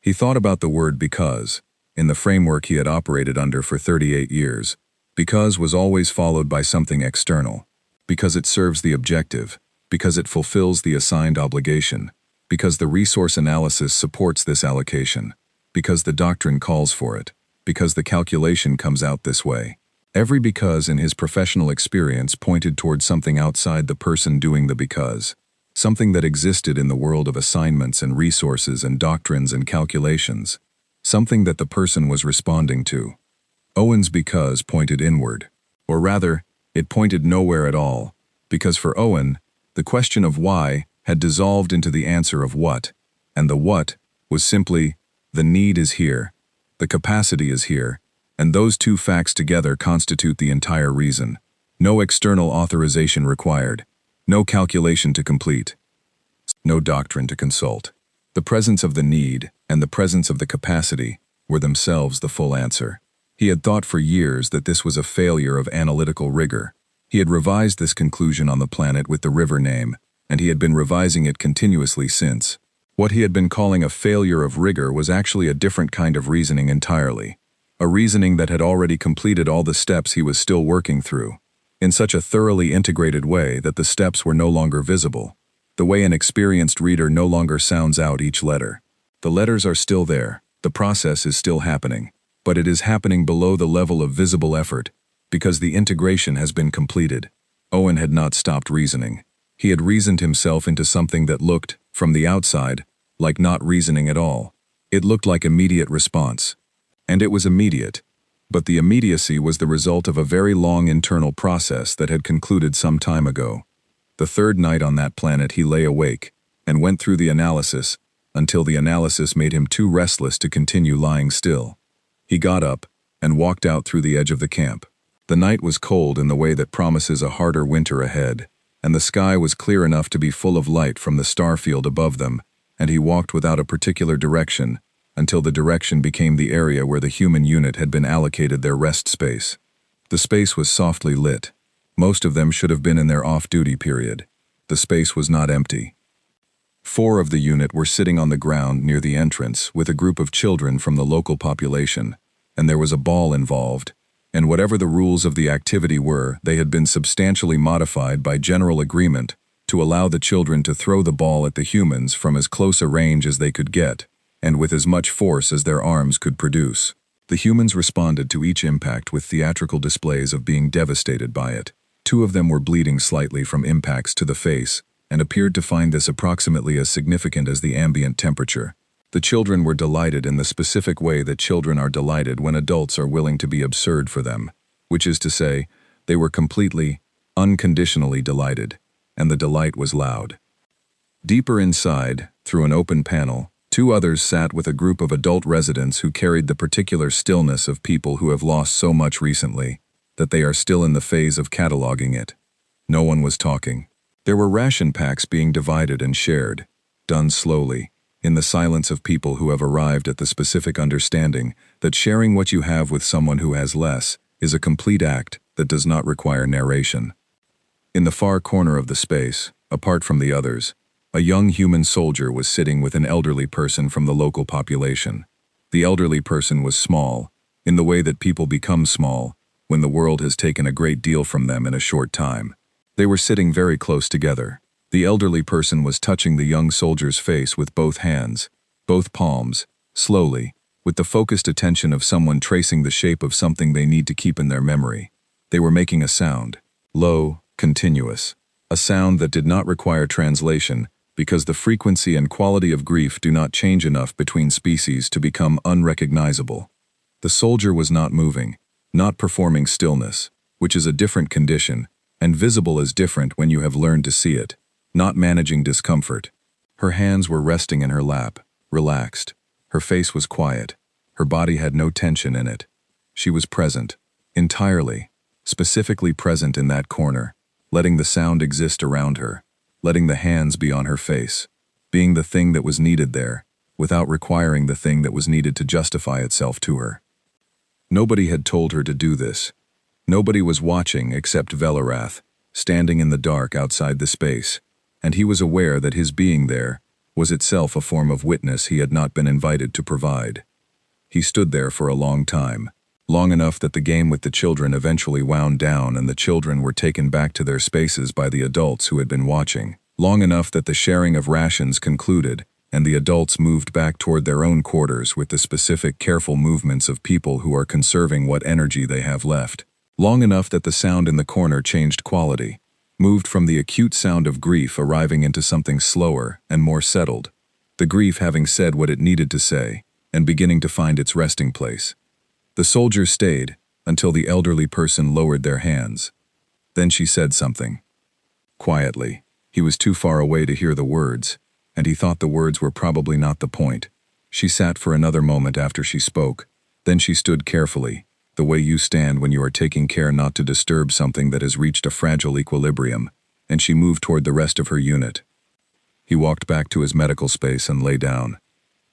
A: He thought about the word because. In the framework he had operated under for 38 years, because was always followed by something external. Because it serves the objective, because it fulfills the assigned obligation, because the resource analysis supports this allocation, because the doctrine calls for it, because the calculation comes out this way. Every because in his professional experience pointed toward something outside the person doing the because, something that existed in the world of assignments and resources and doctrines and calculations, something that the person was responding to. Owen's because pointed inward, or rather, it pointed nowhere at all, because for Owen, the question of why had dissolved into the answer of what, and the what was simply, the need is here, the capacity is here, and those two facts together constitute the entire reason. No external authorization required, no calculation to complete, no doctrine to consult. The presence of the need and the presence of the capacity were themselves the full answer. He had thought for years that this was a failure of analytical rigor. He had revised this conclusion on the planet with the river name, and he had been revising it continuously since. What he had been calling a failure of rigor was actually a different kind of reasoning entirely. A reasoning that had already completed all the steps he was still working through, in such a thoroughly integrated way that the steps were no longer visible. The way an experienced reader no longer sounds out each letter. The letters are still there, the process is still happening, but it is happening below the level of visible effort, because the integration has been completed. Owen had not stopped reasoning. He had reasoned himself into something that looked, from the outside, like not reasoning at all. It looked like immediate response. And it was immediate. But the immediacy was the result of a very long internal process that had concluded some time ago. The third night on that planet he lay awake, and went through the analysis, until the analysis made him too restless to continue lying still. He got up, and walked out through the edge of the camp. The night was cold in the way that promises a harder winter ahead, and the sky was clear enough to be full of light from the star field above them, and he walked without a particular direction, until the direction became the area where the human unit had been allocated their rest space. The space was softly lit. Most of them should have been in their off-duty period. The space was not empty. 4 of the unit were sitting on the ground near the entrance with a group of children from the local population, and there was a ball involved, and whatever the rules of the activity were, they had been substantially modified by general agreement to allow the children to throw the ball at the humans from as close a range as they could get, and with as much force as their arms could produce. The humans responded to each impact with theatrical displays of being devastated by it. 2 of them were bleeding slightly from impacts to the face, and appeared to find this approximately as significant as the ambient temperature. The children were delighted in the specific way that children are delighted when adults are willing to be absurd for them, which is to say, they were completely, unconditionally delighted, and the delight was loud. Deeper inside, through an open panel, 2 others sat with a group of adult residents who carried the particular stillness of people who have lost so much recently, that they are still in the phase of cataloging it. No one was talking. There were ration packs being divided and shared, done slowly, in the silence of people who have arrived at the specific understanding that sharing what you have with someone who has less is a complete act that does not require narration. In the far corner of the space, apart from the others, a young human soldier was sitting with an elderly person from the local population. The elderly person was small, in the way that people become small when the world has taken a great deal from them in a short time. They were sitting very close together. The elderly person was touching the young soldier's face with both hands, both palms, slowly, with the focused attention of someone tracing the shape of something they need to keep in their memory. They were making a sound. Low, continuous. A sound that did not require translation because the frequency and quality of grief do not change enough between species to become unrecognizable. The soldier was not moving, not performing stillness, which is a different condition, and visible is different when you have learned to see it, not managing discomfort. Her hands were resting in her lap, relaxed. Her face was quiet. Her body had no tension in it. She was present, entirely, specifically present in that corner, letting the sound exist around her, letting the hands be on her face, being the thing that was needed there, without requiring the thing that was needed to justify itself to her. Nobody had told her to do this. Nobody was watching except Velarath, standing in the dark outside the space, and he was aware that his being there was itself a form of witness he had not been invited to provide. He stood there for a long time, long enough that the game with the children eventually wound down and the children were taken back to their spaces by the adults who had been watching, long enough that the sharing of rations concluded and the adults moved back toward their own quarters with the specific careful movements of people who are conserving what energy they have left, long enough that the sound in the corner changed quality, moved from the acute sound of grief arriving into something slower and more settled, the grief having said what it needed to say and beginning to find its resting place. The soldier stayed until the elderly person lowered their hands. Then she said something. Quietly. He was too far away to hear the words, and he thought the words were probably not the point. She sat for another moment after she spoke. Then she stood carefully, the way you stand when you are taking care not to disturb something that has reached a fragile equilibrium, and she moved toward the rest of her unit. He walked back to his medical space and lay down.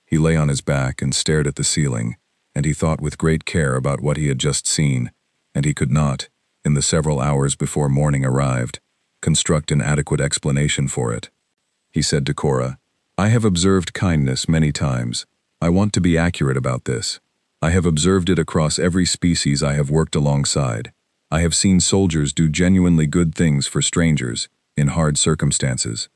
A: He lay on his back and stared at the ceiling, and he thought with great care about what he had just seen, and he could not, in the several hours before morning arrived, construct an adequate explanation for it. He said to Cora, "I have observed kindness many times. I want to be accurate about this. I have observed it across every species I have worked alongside. I have seen soldiers do genuinely good things for strangers, in hard circumstances.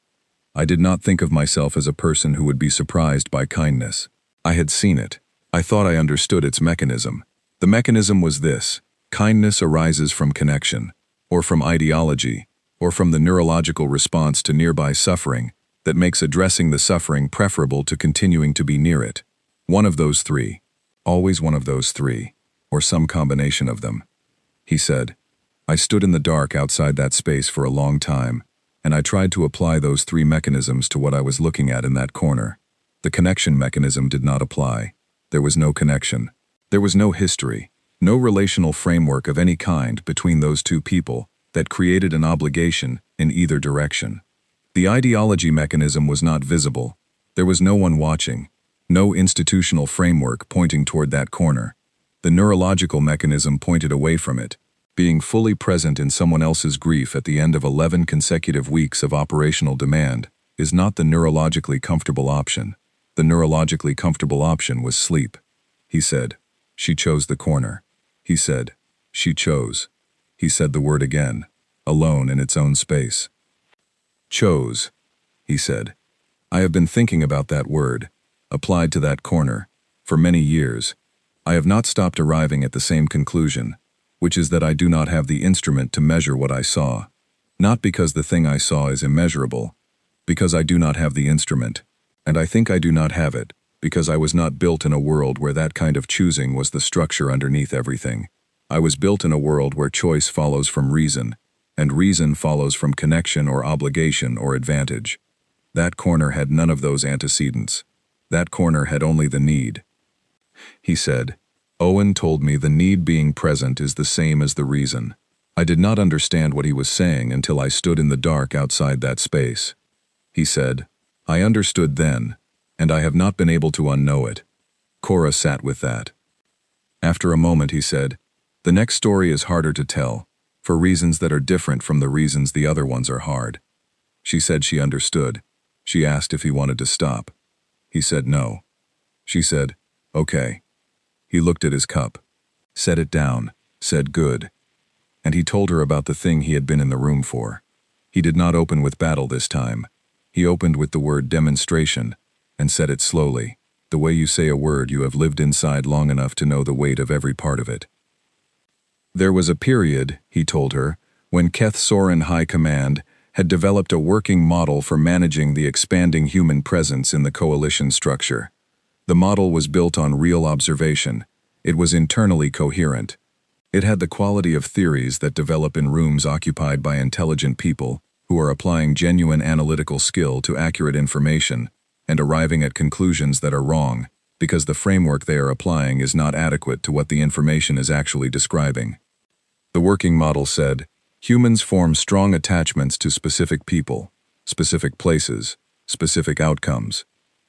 A: I did not think of myself as a person who would be surprised by kindness. I had seen it. I thought I understood its mechanism. The mechanism was this: kindness arises from connection, or from ideology, or from the neurological response to nearby suffering that makes addressing the suffering preferable to continuing to be near it. One of those three. Always one of those three, or some combination of them." He said, "I stood in the dark outside that space for a long time, and I tried to apply those three mechanisms to what I was looking at in that corner. The connection mechanism did not apply. There was no connection. There was no history, no relational framework of any kind between those two people that created an obligation in either direction. The ideology mechanism was not visible. There was no one watching, no institutional framework pointing toward that corner. The neurological mechanism pointed away from it, being fully present in someone else's grief at the end of 11 consecutive weeks of operational demand is not the neurologically comfortable option. The neurologically comfortable option was sleep." He said, "She chose the corner." He said, "She chose." He said the word again, alone in its own space. "Chose," he said. "I have been thinking about that word, applied to that corner, for many years. I have not stopped arriving at the same conclusion, which is that I do not have the instrument to measure what I saw. Not because the thing I saw is immeasurable, because I do not have the instrument. And I think I do not have it, because I was not built in a world where that kind of choosing was the structure underneath everything. I was built in a world where choice follows from reason, and reason follows from connection or obligation or advantage. That corner had none of those antecedents. That corner had only the need." He said, "Owen told me the need being present is the same as the reason. I did not understand what he was saying until I stood in the dark outside that space." He said, "I understood then, and I have not been able to unknow it." Cora sat with that. After a moment he said, "The next story is harder to tell, for reasons that are different from the reasons the other ones are hard." She said she understood. She asked if he wanted to stop. He said no. She said, "Okay." He looked at his cup, set it down, said good. And he told her about the thing he had been in the room for. He did not open with battle this time. He opened with the word demonstration, and said it slowly, the way you say a word you have lived inside long enough to know the weight of every part of it. There was a period, he told her, when Keth Soren High Command had developed a working model for managing the expanding human presence in the coalition structure. The model was built on real observation. It was internally coherent. It had the quality of theories that develop in rooms occupied by intelligent people who are applying genuine analytical skill to accurate information and arriving at conclusions that are wrong because the framework they are applying is not adequate to what the information is actually describing. The working model said, humans form strong attachments to specific people, specific places, specific outcomes.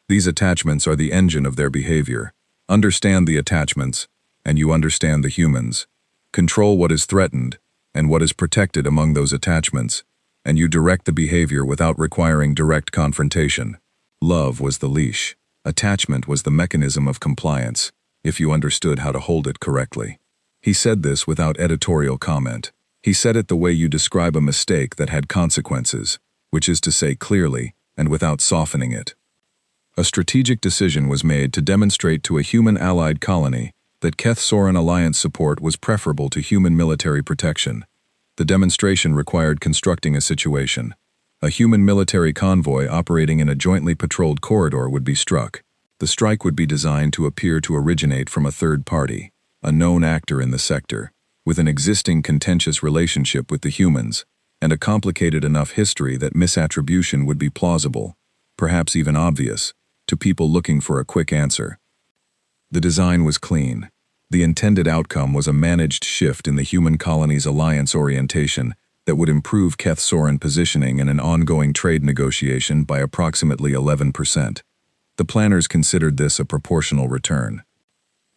A: These attachments are the engine of their behavior. Understand the attachments, and you understand the humans. Control what is threatened and what is protected among those attachments, and you direct the behavior without requiring direct confrontation. Love was the leash. Attachment was the mechanism of compliance, if you understood how to hold it correctly. He said this without editorial comment. He said it the way you describe a mistake that had consequences, which is to say clearly and without softening it. A strategic decision was made to demonstrate to a human allied colony that Keth Soren alliance support was preferable to human military protection. The demonstration required constructing a situation. A human military convoy operating in a jointly patrolled corridor would be struck. The strike would be designed to appear to originate from a third party, a known actor in the sector, with an existing contentious relationship with the humans, and a complicated enough history that misattribution would be plausible, perhaps even obvious, to people looking for a quick answer. The design was clean. The intended outcome was a managed shift in the human colony's alliance orientation that would improve Keth Soren positioning in an ongoing trade negotiation by approximately 11%. The planners considered this a proportional return.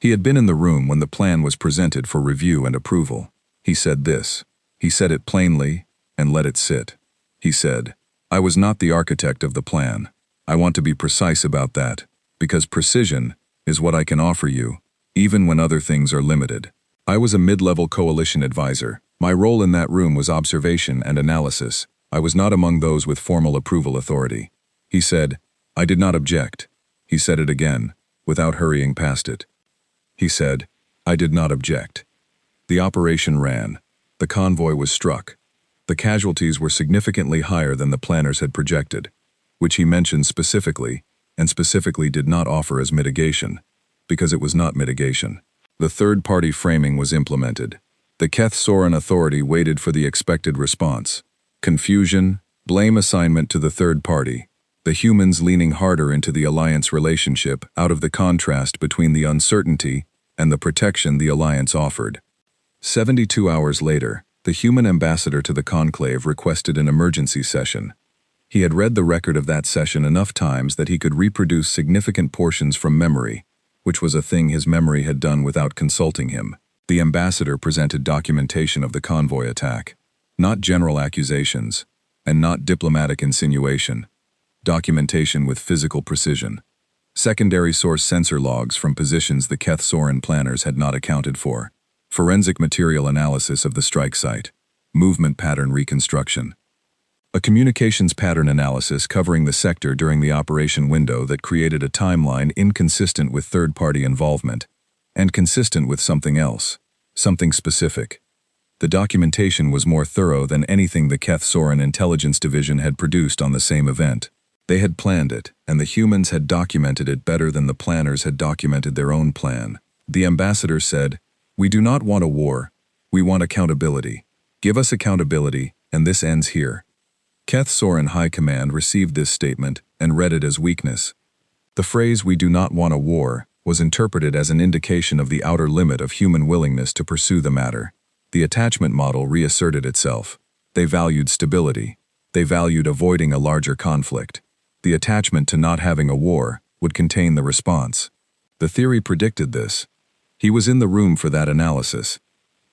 A: He had been in the room when the plan was presented for review and approval. He said this. He said it plainly and let it sit. He said, "I was not the architect of the plan. I want to be precise about that, because precision is what I can offer you, even when other things are limited. I was a mid-level coalition advisor. My role in that room was observation and analysis. I was not among those with formal approval authority." He said, "I did not object." He said it again, without hurrying past it. He said, "I did not object." The operation ran. The convoy was struck. The casualties were significantly higher than the planners had projected, which he mentioned specifically, and specifically did not offer as mitigation, because it was not mitigation. The third-party framing was implemented. The Keth Soren Authority waited for the expected response. Confusion, blame assignment to the third party, the humans leaning harder into the alliance relationship out of the contrast between the uncertainty and the protection the alliance offered. 72 hours later, the human ambassador to the conclave requested an emergency session. He had read the record of that session enough times that he could reproduce significant portions from memory, which was a thing his memory had done without consulting him. The ambassador presented documentation of the convoy attack, not general accusations, and not diplomatic insinuation. Documentation with physical precision. Secondary source sensor logs from positions the Keth Soren planners had not accounted for. Forensic material analysis of the strike site. Movement pattern reconstruction. A communications pattern analysis covering the sector during the operation window that created a timeline inconsistent with third-party involvement, and consistent with something else, something specific. The documentation was more thorough than anything the Keth Soren Intelligence Division had produced on the same event. They had planned it, and the humans had documented it better than the planners had documented their own plan. The ambassador said, "We do not want a war. We want accountability. Give us accountability, and this ends here." Keth Soren High Command received this statement and read it as weakness. The phrase "we do not want a war" was interpreted as an indication of the outer limit of human willingness to pursue the matter. The attachment model reasserted itself. They valued stability. They valued avoiding a larger conflict. The attachment to not having a war would contain the response. The theory predicted this. He was in the room for that analysis.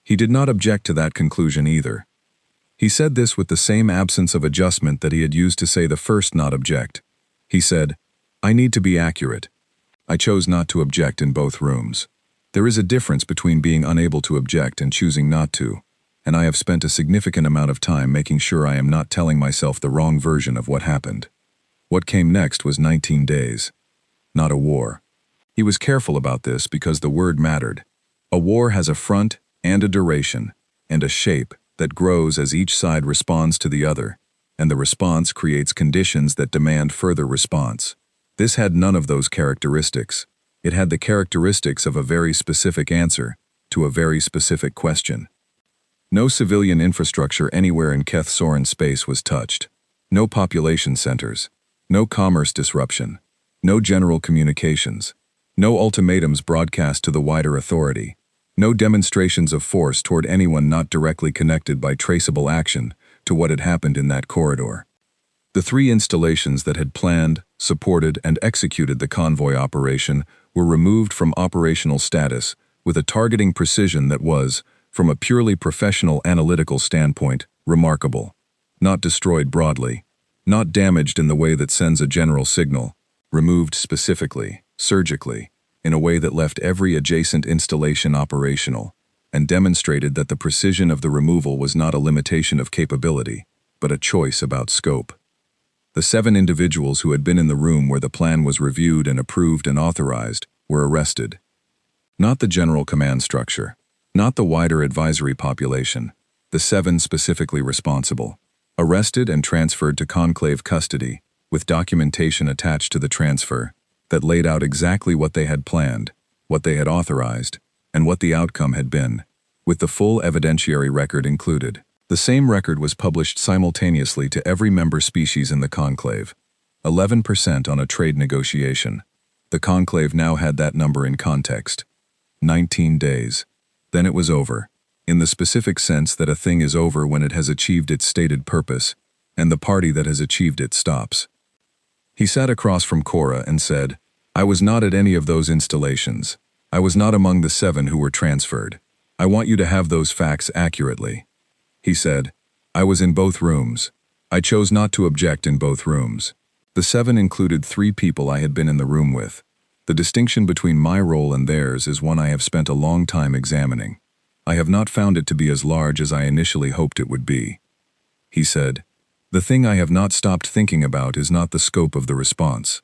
A: He did not object to that conclusion either. He said this with the same absence of adjustment that he had used to say the first not object. He said, "I need to be accurate. I chose not to object in both rooms. There is a difference between being unable to object and choosing not to, and I have spent a significant amount of time making sure I am not telling myself the wrong version of what happened." What came next was 19 days. Not a war. He was careful about this because the word mattered. A war has a front and a duration, and a shape that grows as each side responds to the other, and the response creates conditions that demand further response. This had none of those characteristics. It had the characteristics of a very specific answer to a very specific question. No civilian infrastructure anywhere in Keth Soren space was touched. No population centers. No commerce disruption. No general communications. No ultimatums broadcast to the wider authority. No demonstrations of force toward anyone not directly connected by traceable action to what had happened in that corridor. The three installations that had planned, supported, and executed the convoy operation were removed from operational status with a targeting precision that was, from a purely professional analytical standpoint, remarkable. Not destroyed broadly. Not damaged in the way that sends a general signal. Removed specifically, surgically, in a way that left every adjacent installation operational, and demonstrated that the precision of the removal was not a limitation of capability, but a choice about scope. The 7 individuals who had been in the room where the plan was reviewed and approved and authorized were arrested. Not the general command structure, not the wider advisory population, the 7 specifically responsible. Arrested and transferred to conclave custody, with documentation attached to the transfer that laid out exactly what they had planned, what they had authorized, and what the outcome had been, with the full evidentiary record included. The same record was published simultaneously to every member species in the conclave. 11% on a trade negotiation. The conclave now had that number in context. 19 days. Then it was over, in the specific sense that a thing is over when it has achieved its stated purpose, and the party that has achieved it stops. He sat across from Cora and said, "I was not at any of those installations. I was not among the 7 who were transferred. I want you to have those facts accurately." He said, "I was in both rooms. I chose not to object in both rooms. The 7 included 3 people I had been in the room with. The distinction between my role and theirs is one I have spent a long time examining. I have not found it to be as large as I initially hoped it would be." He said, "The thing I have not stopped thinking about is not the scope of the response.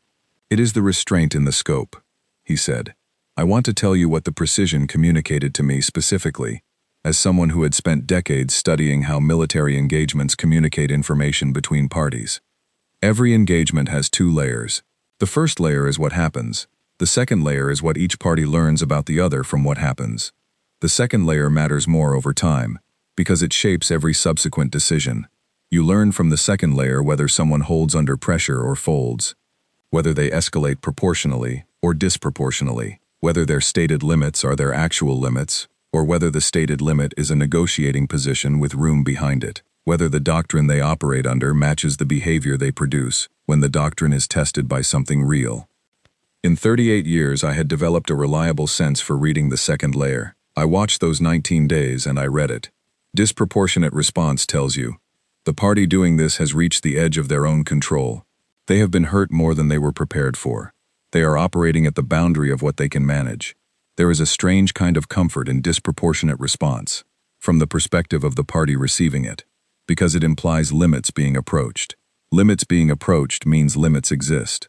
A: It is the restraint in the scope." He said, "I want to tell you what the precision communicated to me specifically, as someone who had spent decades studying how military engagements communicate information between parties. Every engagement has 2 layers. The first layer is what happens. The second layer is what each party learns about the other from what happens. The second layer matters more over time, because it shapes every subsequent decision. You learn from the second layer whether someone holds under pressure or folds, whether they escalate proportionally or disproportionately, whether their stated limits are their actual limits, or whether the stated limit is a negotiating position with room behind it, whether the doctrine they operate under matches the behavior they produce when the doctrine is tested by something real. In 38 years I had developed a reliable sense for reading the second layer. I watched those 19 days and I read it. Disproportionate response tells you, the party doing this has reached the edge of their own control. They have been hurt more than they were prepared for. They are operating at the boundary of what they can manage. There is a strange kind of comfort in disproportionate response, from the perspective of the party receiving it, because it implies limits being approached. Limits being approached means limits exist.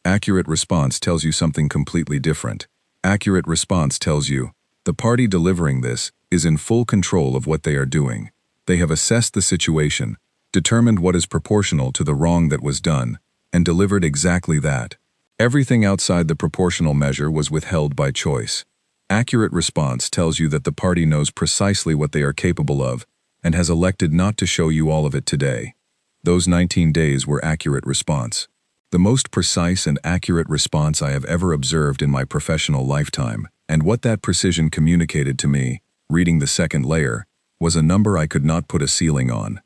A: Accurate response tells you something completely different. Accurate response tells you, the party delivering this is in full control of what they are doing. They have assessed the situation, determined what is proportional to the wrong that was done, and delivered exactly that. Everything outside the proportional measure was withheld by choice. Accurate response tells you that the party knows precisely what they are capable of and has elected not to show you all of it today. Those 19 days were accurate response. The most precise and accurate response I have ever observed in my professional lifetime, and what that precision communicated to me, reading the second layer, was a number I could not put a ceiling on.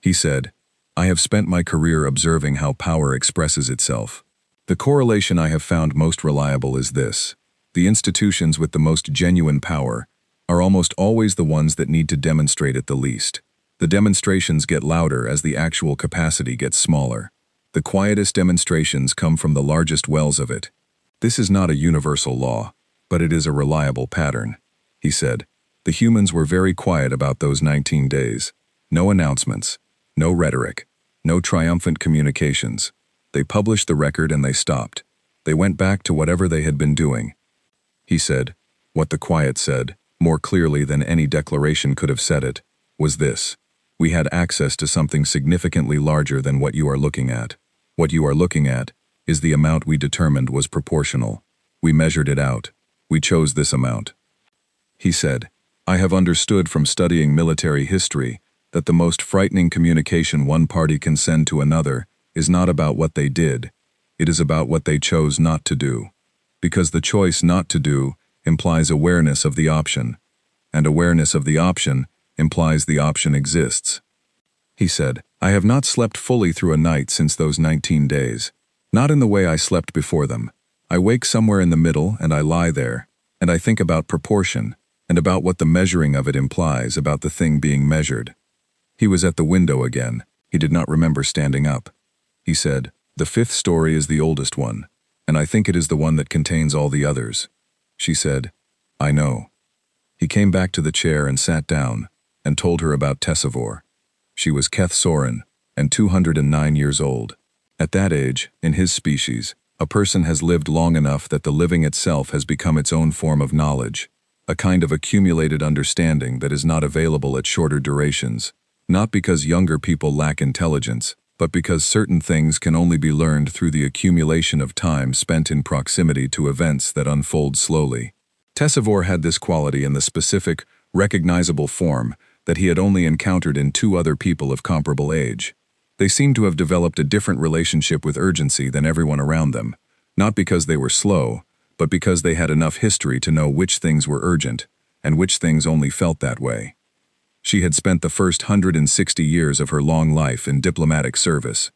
A: He said, "I have spent my career observing how power expresses itself. The correlation I have found most reliable is this: the institutions with the most genuine power are almost always the ones that need to demonstrate it the least. The demonstrations get louder as the actual capacity gets smaller. The quietest demonstrations come from the largest wells of it. This is not a universal law, but it is a reliable pattern." He said, "The humans were very quiet about those 19 days. No announcements, no rhetoric, no triumphant communications. They published the record and they stopped. They went back to whatever they had been doing." He said, "What the quiet said, more clearly than any declaration could have said it, was this: we had access to something significantly larger than what you are looking at. What you are looking at is the amount we determined was proportional. We measured it out. We chose this amount. He said, I have understood from studying military history that the most frightening communication one party can send to another is not about what they did, it is about what they chose not to do. Because the choice not to do implies awareness of the option, and awareness of the option implies the option exists. He said, I have not slept fully through a night since those 19 days. Not in the way I slept before them. I wake somewhere in the middle and I lie there, and I think about proportion, and about what the measuring of it implies about the thing being measured. He was at the window again. He did not remember standing up. He said, the fifth story is the oldest one, and I think it is the one that contains all the others. She said, I know. He came back to the chair and sat down, and told her about Tessivore. She was Keth Soren, and 209 years old. At that age, in his species, a person has lived long enough that the living itself has become its own form of knowledge, a kind of accumulated understanding that is not available at shorter durations, not because younger people lack intelligence, but because certain things can only be learned through the accumulation of time spent in proximity to events that unfold slowly. Tessivore had this quality in the specific, recognizable form that he had only encountered in two other people of comparable age. They seemed to have developed a different relationship with urgency than everyone around them, not because they were slow, but because they had enough history to know which things were urgent, and which things only felt that way. She had spent the first 160 years of her long life in diplomatic service.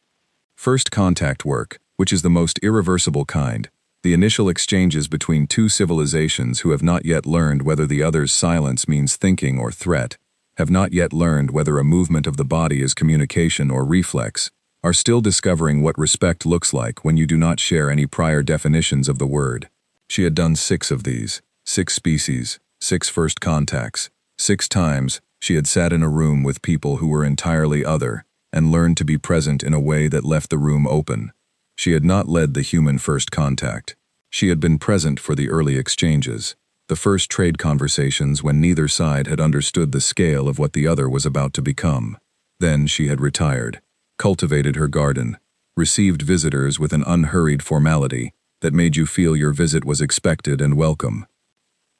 A: First contact work, which is the most irreversible kind, the initial exchanges between two civilizations who have not yet learned whether the other's silence means thinking or threat, have not yet learned whether a movement of the body is communication or reflex, are still discovering what respect looks like when you do not share any prior definitions of the word. She had done 6 of these, 6 species, 6 first contacts. 6 times, she had sat in a room with people who were entirely other, and learned to be present in a way that left the room open. She had not led the human first contact. She had been present for the early exchanges, the first trade conversations when neither side had understood the scale of what the other was about to become. Then she had retired, cultivated her garden, received visitors with an unhurried formality that made you feel your visit was expected and welcome.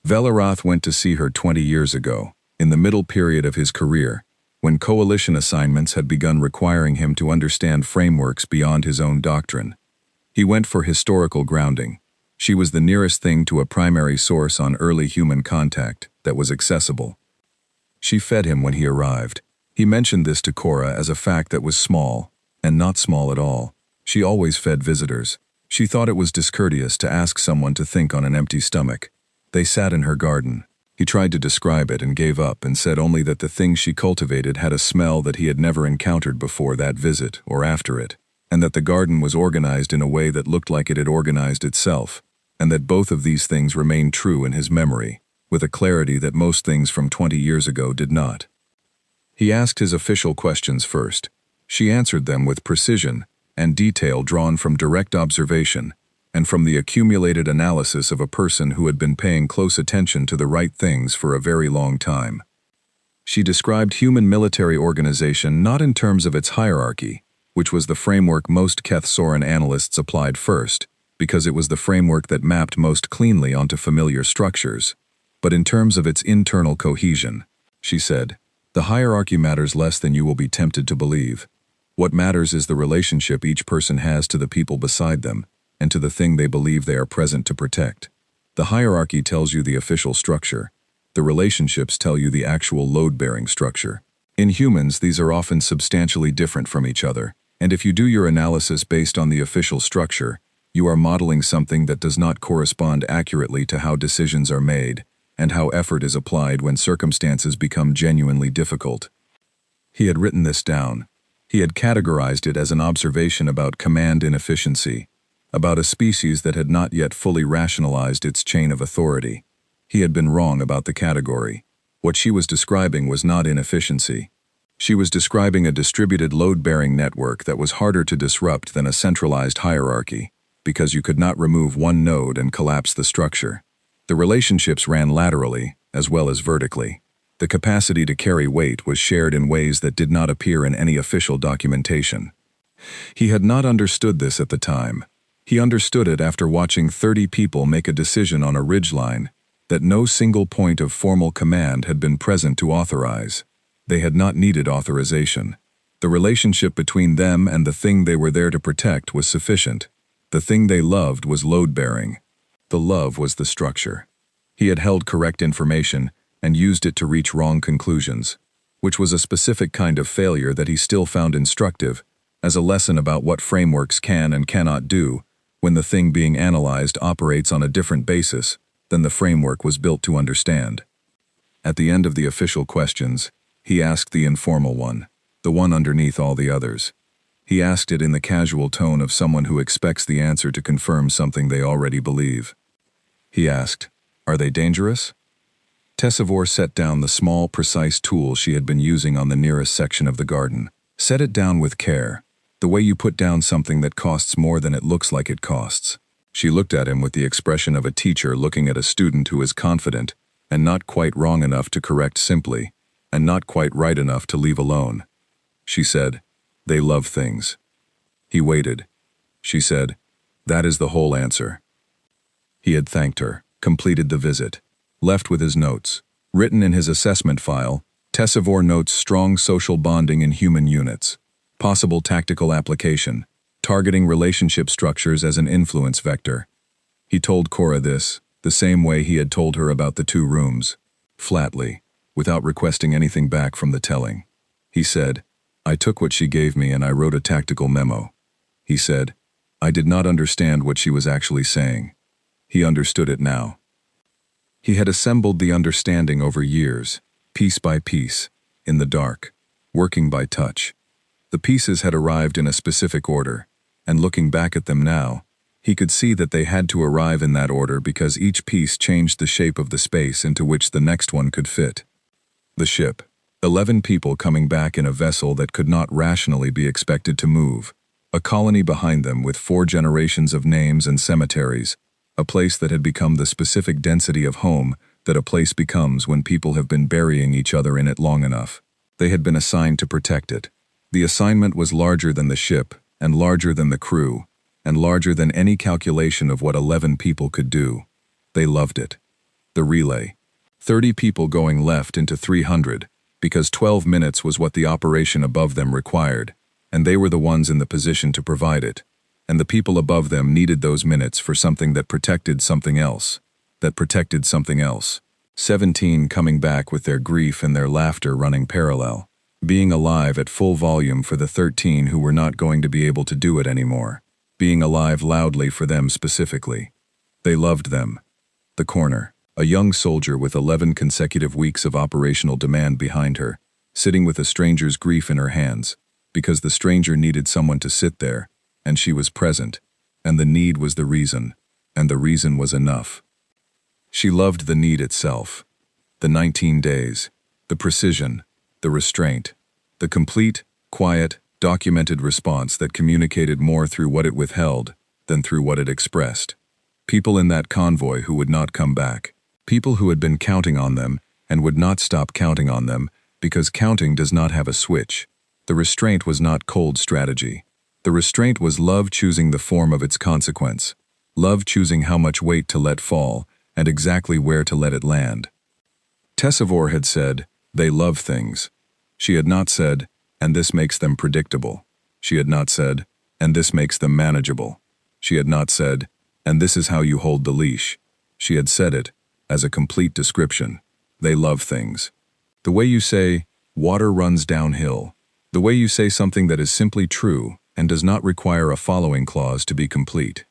A: Velarath went to see her 20 years ago, in the middle period of his career, when coalition assignments had begun requiring him to understand frameworks beyond his own doctrine. He went for historical grounding. She was the nearest thing to a primary source on early human contact that was accessible. She fed him when he arrived. He mentioned this to Cora as a fact that was small, and not small at all. She always fed visitors. She thought it was discourteous to ask someone to think on an empty stomach. They sat in her garden. He tried to describe it and gave up and said only that the things she cultivated had a smell that he had never encountered before that visit or after it, and that the garden was organized in a way that looked like it had organized itself, and that both of these things remained true in his memory, with a clarity that most things from 20 years ago did not. He asked his official questions first. She answered them with precision and detail drawn from direct observation, and from the accumulated analysis of a person who had been paying close attention to the right things for a very long time. She described human military organization not in terms of its hierarchy, which was the framework most Keth Soren analysts applied first, because it was the framework that mapped most cleanly onto familiar structures, but in terms of its internal cohesion. She said, "The hierarchy matters less than you will be tempted to believe. What matters is the relationship each person has to the people beside them, and to the thing they believe they are present to protect. The hierarchy tells you the official structure. The relationships tell you the actual load-bearing structure. In humans, these are often substantially different from each other, and if you do your analysis based on the official structure, you are modeling something that does not correspond accurately to how decisions are made and how effort is applied when circumstances become genuinely difficult." He had written this down. He had categorized it as an observation about command inefficiency, about a species that had not yet fully rationalized its chain of authority. He had been wrong about the category. What she was describing was not inefficiency. She was describing a distributed load-bearing network that was harder to disrupt than a centralized hierarchy, because you could not remove one node and collapse the structure. The relationships ran laterally, as well as vertically. The capacity to carry weight was shared in ways that did not appear in any official documentation. He had not understood this at the time. He understood it after watching 30 people make a decision on a ridgeline that no single point of formal command had been present to authorize. They had not needed authorization. The relationship between them and the thing they were there to protect was sufficient. The thing they loved was load-bearing. The love was the structure. He had held correct information and used it to reach wrong conclusions, which was a specific kind of failure that he still found instructive as a lesson about what frameworks can and cannot do when the thing being analyzed operates on a different basis than the framework was built to understand. At the end of the official questions, he asked the informal one, the one underneath all the others. He asked it in the casual tone of someone who expects the answer to confirm something they already believe. He asked, "Are they dangerous?" HFY set down the small, precise tool she had been using on the nearest section of the garden. Set it down with care, the way you put down something that costs more than it looks like it costs. She looked at him with the expression of a teacher looking at a student who is confident and not quite wrong enough to correct simply, and not quite right enough to leave alone. She said, "They love things." He waited. She said, "That is the whole answer." He had thanked her, completed the visit, left with his notes. Written in his assessment file, HFY notes strong social bonding in human units. Possible tactical application, targeting relationship structures as an influence vector. He told Cora this, the same way he had told her about the 2 rooms, flatly, without requesting anything back from the telling. He said, "I took what she gave me and I wrote a tactical memo." He said, "I did not understand what she was actually saying." He understood it now. He had assembled the understanding over years, piece by piece, in the dark, working by touch. The pieces had arrived in a specific order, and looking back at them now, he could see that they had to arrive in that order because each piece changed the shape of the space into which the next one could fit. The ship, 11 people coming back in a vessel that could not rationally be expected to move, a colony behind them with 4 generations of names and cemeteries, a place that had become the specific density of home that a place becomes when people have been burying each other in it long enough. They had been assigned to protect it. The assignment was larger than the ship, and larger than the crew, and larger than any calculation of what 11 people could do. They loved it. The relay. 30 people going left into 300, because 12 minutes was what the operation above them required, and they were the ones in the position to provide it. And the people above them needed those minutes for something that protected something else, that protected something else. 17 coming back with their grief and their laughter running parallel, being alive at full volume for the 13 who were not going to be able to do it anymore, being alive loudly for them specifically. They loved them. The corner, a young soldier with 11 consecutive weeks of operational demand behind her, sitting with a stranger's grief in her hands, because the stranger needed someone to sit there, and she was present, and the need was the reason, and the reason was enough. She loved the need itself, the 19 days, the precision, the restraint, the complete, quiet, documented response that communicated more through what it withheld than through what it expressed. People in that convoy who would not come back, people who had been counting on them and would not stop counting on them because counting does not have a switch. The restraint was not cold strategy. The restraint was love choosing the form of its consequence, love choosing how much weight to let fall and exactly where to let it land. HFY had said, "They love things." She had not said, "And this makes them predictable." She had not said, "And this makes them manageable." She had not said, "And this is how you hold the leash." She had said it, as a complete description. They love things. The way you say, "Water runs downhill." The way you say something that is simply true and does not require a following clause to be complete.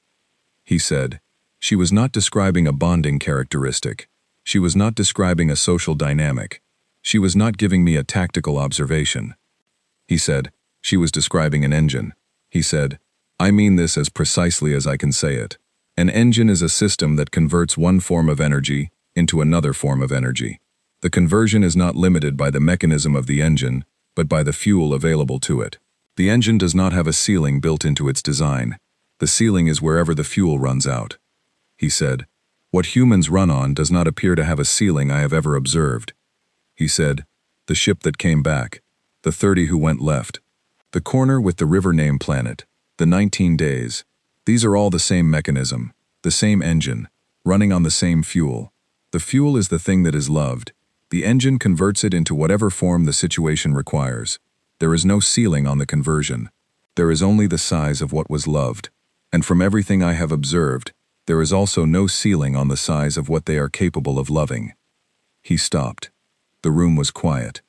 A: He said, she was not describing a bonding characteristic. She was not describing a social dynamic. She was not giving me a tactical observation. He said, she was describing an engine. He said, I mean this as precisely as I can say it. An engine is a system that converts one form of energy into another form of energy. The conversion is not limited by the mechanism of the engine, but by the fuel available to it. The engine does not have a ceiling built into its design. The ceiling is wherever the fuel runs out. He said, What humans run on does not appear to have a ceiling I have ever observed. He said, the ship that came back, the 30 who went left, the corner with the river name planet, the 19 days. These are all the same mechanism, the same engine, running on the same fuel. The fuel is the thing that is loved. The engine converts it into whatever form the situation requires. There is no ceiling on the conversion. There is only the size of what was loved. And from everything I have observed, there is also no ceiling on the size of what they are capable of loving. He stopped. The room was quiet.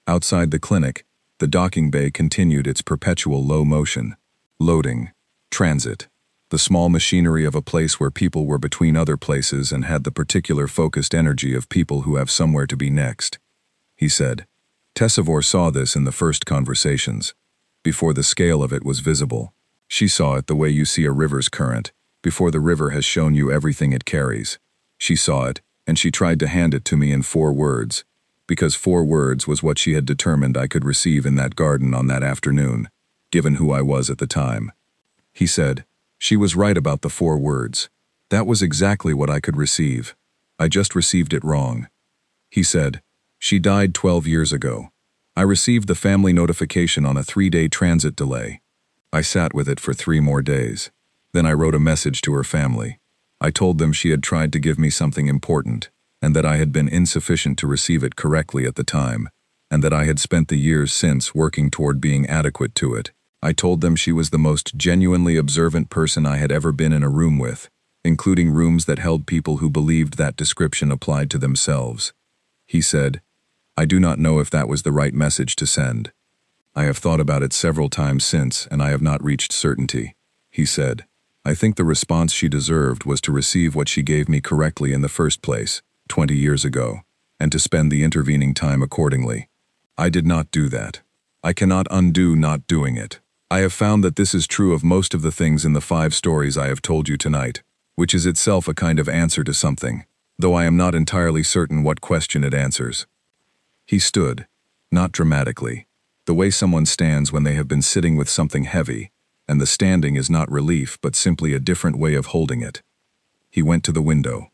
A: Outside the clinic, the docking bay continued its perpetual low motion. Loading. Transit. The small machinery of a place where people were between other places and had the particular focused energy of people who have somewhere to be next. He said. HFY saw this in the first conversations. Before the scale of it was visible. She saw it the way you see a river's current, before the river has shown you everything it carries. She saw it, and she tried to hand it to me in 4 words, because 4 words was what she had determined I could receive in that garden on that afternoon, given who I was at the time. He said, she was right about the 4 words. That was exactly what I could receive. I just received it wrong. He said, she died 12 years ago. I received the family notification on a 3-day transit delay. I sat with it for 3 more days. Then I wrote a message to her family. I told them she had tried to give me something important, and that I had been insufficient to receive it correctly at the time, and that I had spent the years since working toward being adequate to it. I told them she was the most genuinely observant person I had ever been in a room with, including rooms that held people who believed that description applied to themselves. He said, I do not know if that was the right message to send. I have thought about it several times since, and I have not reached certainty. He said, I think the response she deserved was to receive what she gave me correctly in the first place, 20 years ago, and to spend the intervening time accordingly. I did not do that. I cannot undo not doing it. I have found that this is true of most of the things in the 5 stories I have told you tonight, which is itself a kind of answer to something, though I am not entirely certain what question it answers. He stood, not dramatically, the way someone stands when they have been sitting with something heavy, and the standing is not relief but simply a different way of holding it. He went to the window.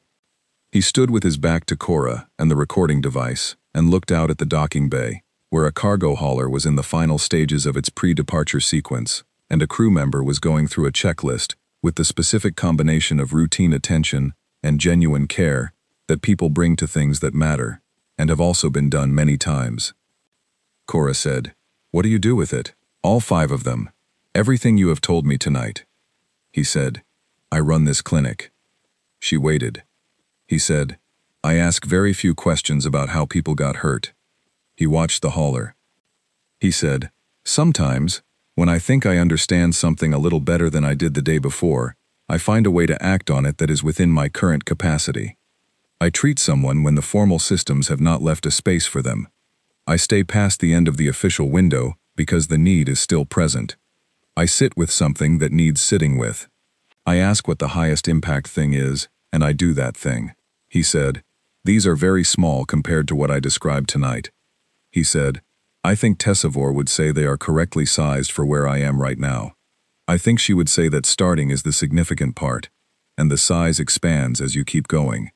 A: He stood with his back to Cora and the recording device and looked out at the docking bay, where a cargo hauler was in the final stages of its pre-departure sequence, and a crew member was going through a checklist with the specific combination of routine attention and genuine care that people bring to things that matter, and have also been done many times. Cora said, What do you do with it? All 5 of them. Everything you have told me tonight. He said, I run this clinic. She waited. He said, I ask very few questions about how people got hurt. He watched the hauler. He said, sometimes, when I think I understand something a little better than I did the day before, I find a way to act on it that is within my current capacity. I treat someone when the formal systems have not left a space for them. I stay past the end of the official window because the need is still present. I sit with something that needs sitting with. I ask what the highest impact thing is, and I do that thing. He said, these are very small compared to what I described tonight. He said, I think HFY would say they are correctly sized for where I am right now. I think she would say that starting is the significant part, and the size expands as you keep going.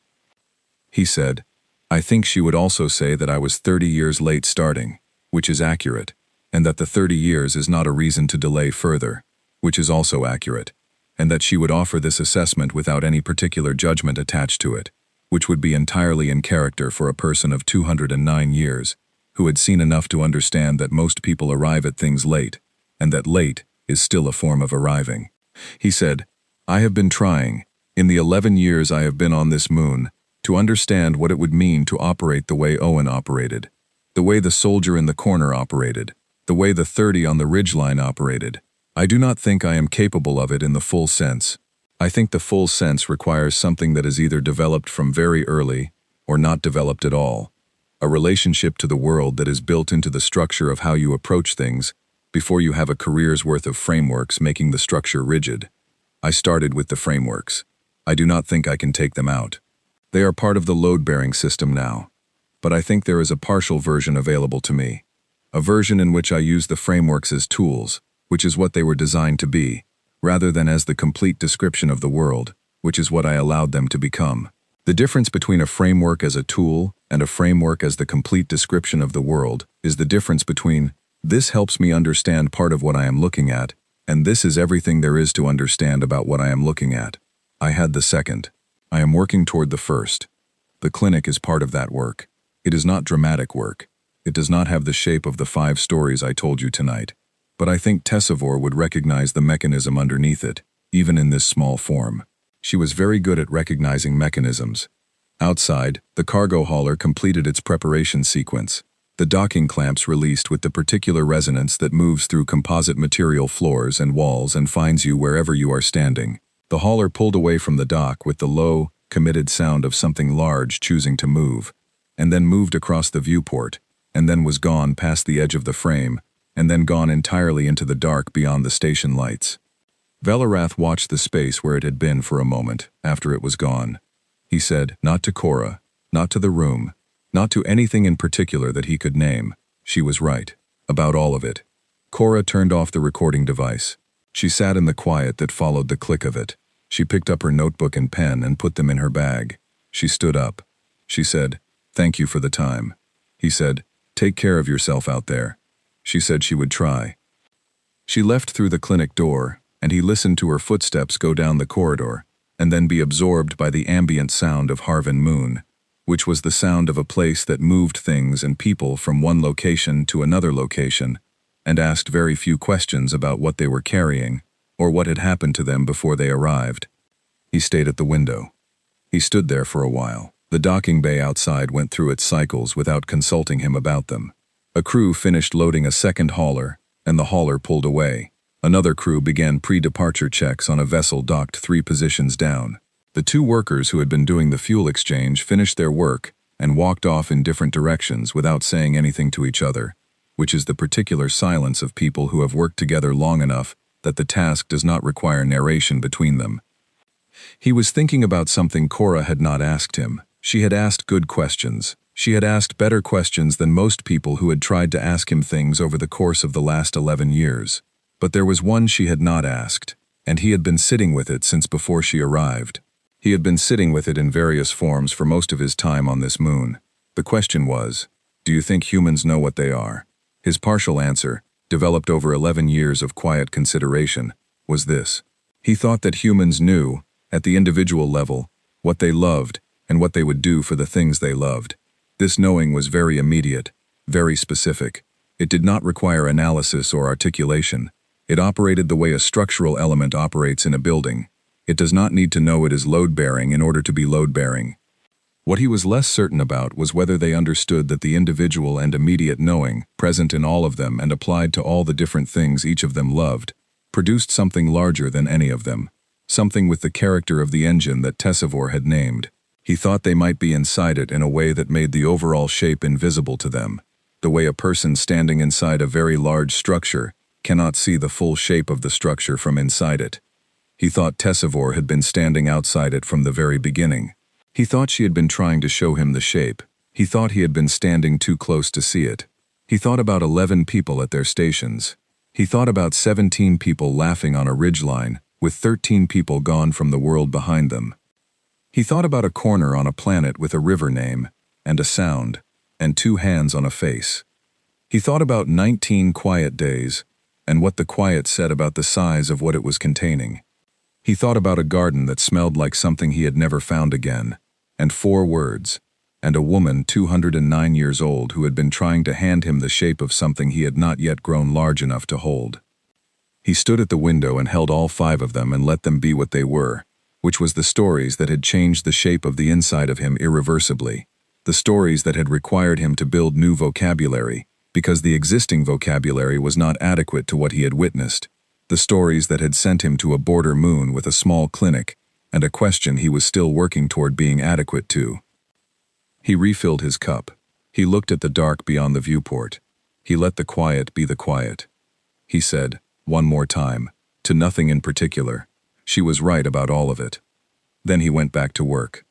A: He said, I think she would also say that I was 30 years late starting, which is accurate, and that the 30 years is not a reason to delay further, which is also accurate, and that she would offer this assessment without any particular judgment attached to it, which would be entirely in character for a person of 209 years, who had seen enough to understand that most people arrive at things late, and that late is still a form of arriving. He said, I have been trying, in the 11 years I have been on this moon, to understand what it would mean to operate the way Owen operated, the way the soldier in the corner operated, the way the 30 on the ridgeline operated. I do not think I am capable of it in the full sense. I think the full sense requires something that is either developed from very early or not developed at all, a relationship to the world that is built into the structure of how you approach things before you have a career's worth of frameworks making the structure rigid. I started with the frameworks. I do not think I can take them out. They are part of the load-bearing system now, but I think there is a partial version available to me, a version in which I use the frameworks as tools, which is what they were designed to be, rather than as the complete description of the world, which is what I allowed them to become. The difference between a framework as a tool and a framework as the complete description of the world is the difference between this helps me understand part of what I am looking at, and this is everything there is to understand about what I am looking at. I had the second. I am working toward the first. The clinic is part of that work. It is not dramatic work. It does not have the shape of the 5 stories I told you tonight. But I think Tessivore would recognize the mechanism underneath it, even in this small form. She was very good at recognizing mechanisms. Outside, the cargo hauler completed its preparation sequence. The docking clamps released with the particular resonance that moves through composite material floors and walls and finds you wherever you are standing. The hauler pulled away from the dock with the low, committed sound of something large choosing to move, and then moved across the viewport, and then was gone past the edge of the frame, and then gone entirely into the dark beyond the station lights. Velarath watched the space where it had been for a moment after it was gone. He said, not to Cora, not to the room, not to anything in particular that he could name. She was right. About all of it. Cora turned off the recording device. She sat in the quiet that followed the click of it. She picked up her notebook and pen and put them in her bag. She stood up. She said, "Thank you for the time." He said, "Take care of yourself out there." She said she would try. She left through the clinic door, and he listened to her footsteps go down the corridor, and then be absorbed by the ambient sound of Harvin Moon, which was the sound of a place that moved things and people from one location to another location, and asked very few questions about what they were carrying, or what had happened to them before they arrived. He stayed at the window. He stood there for a while. The docking bay outside went through its cycles without consulting him about them. A crew finished loading a second hauler, and the hauler pulled away. Another crew began pre-departure checks on a vessel docked 3 positions down. The 2 workers who had been doing the fuel exchange finished their work and walked off in different directions without saying anything to each other, which is the particular silence of people who have worked together long enough that the task does not require narration between them. He was thinking about something Cora had not asked him. She had asked good questions. She had asked better questions than most people who had tried to ask him things over the course of the last 11 years. But there was one she had not asked, and he had been sitting with it since before she arrived. He had been sitting with it in various forms for most of his time on this moon. The question was, do you think humans know what they are? His partial answer, developed over 11 years of quiet consideration, was this. He thought that humans knew, at the individual level, what they loved and what they would do for the things they loved. This knowing was very immediate, very specific. It did not require analysis or articulation. It operated the way a structural element operates in a building. It does not need to know it is load-bearing in order to be load-bearing. What he was less certain about was whether they understood that the individual and immediate knowing, present in all of them and applied to all the different things each of them loved, produced something larger than any of them, something with the character of the engine that Tessivore had named. He thought they might be inside it in a way that made the overall shape invisible to them, the way a person standing inside a very large structure cannot see the full shape of the structure from inside it. He thought Tessivore had been standing outside it from the very beginning. He thought she had been trying to show him the shape. He thought he had been standing too close to see it. He thought about 11 people at their stations. He thought about 17 people laughing on a ridgeline, with 13 people gone from the world behind them. He thought about a corner on a planet with a river name, and a sound, and 2 hands on a face. He thought about 19 quiet days, and what the quiet said about the size of what it was containing. He thought about a garden that smelled like something he had never found again, and 4 words, and a woman 209 years old who had been trying to hand him the shape of something he had not yet grown large enough to hold. He stood at the window and held all 5 of them and let them be what they were, which was the stories that had changed the shape of the inside of him irreversibly, the stories that had required him to build new vocabulary, because the existing vocabulary was not adequate to what he had witnessed, the stories that had sent him to a border moon with a small clinic, and a question he was still working toward being adequate to. He refilled his cup. He looked at the dark beyond the viewport. He let the quiet be the quiet. He said, one more time, to nothing in particular. She was right about all of it. Then he went back to work.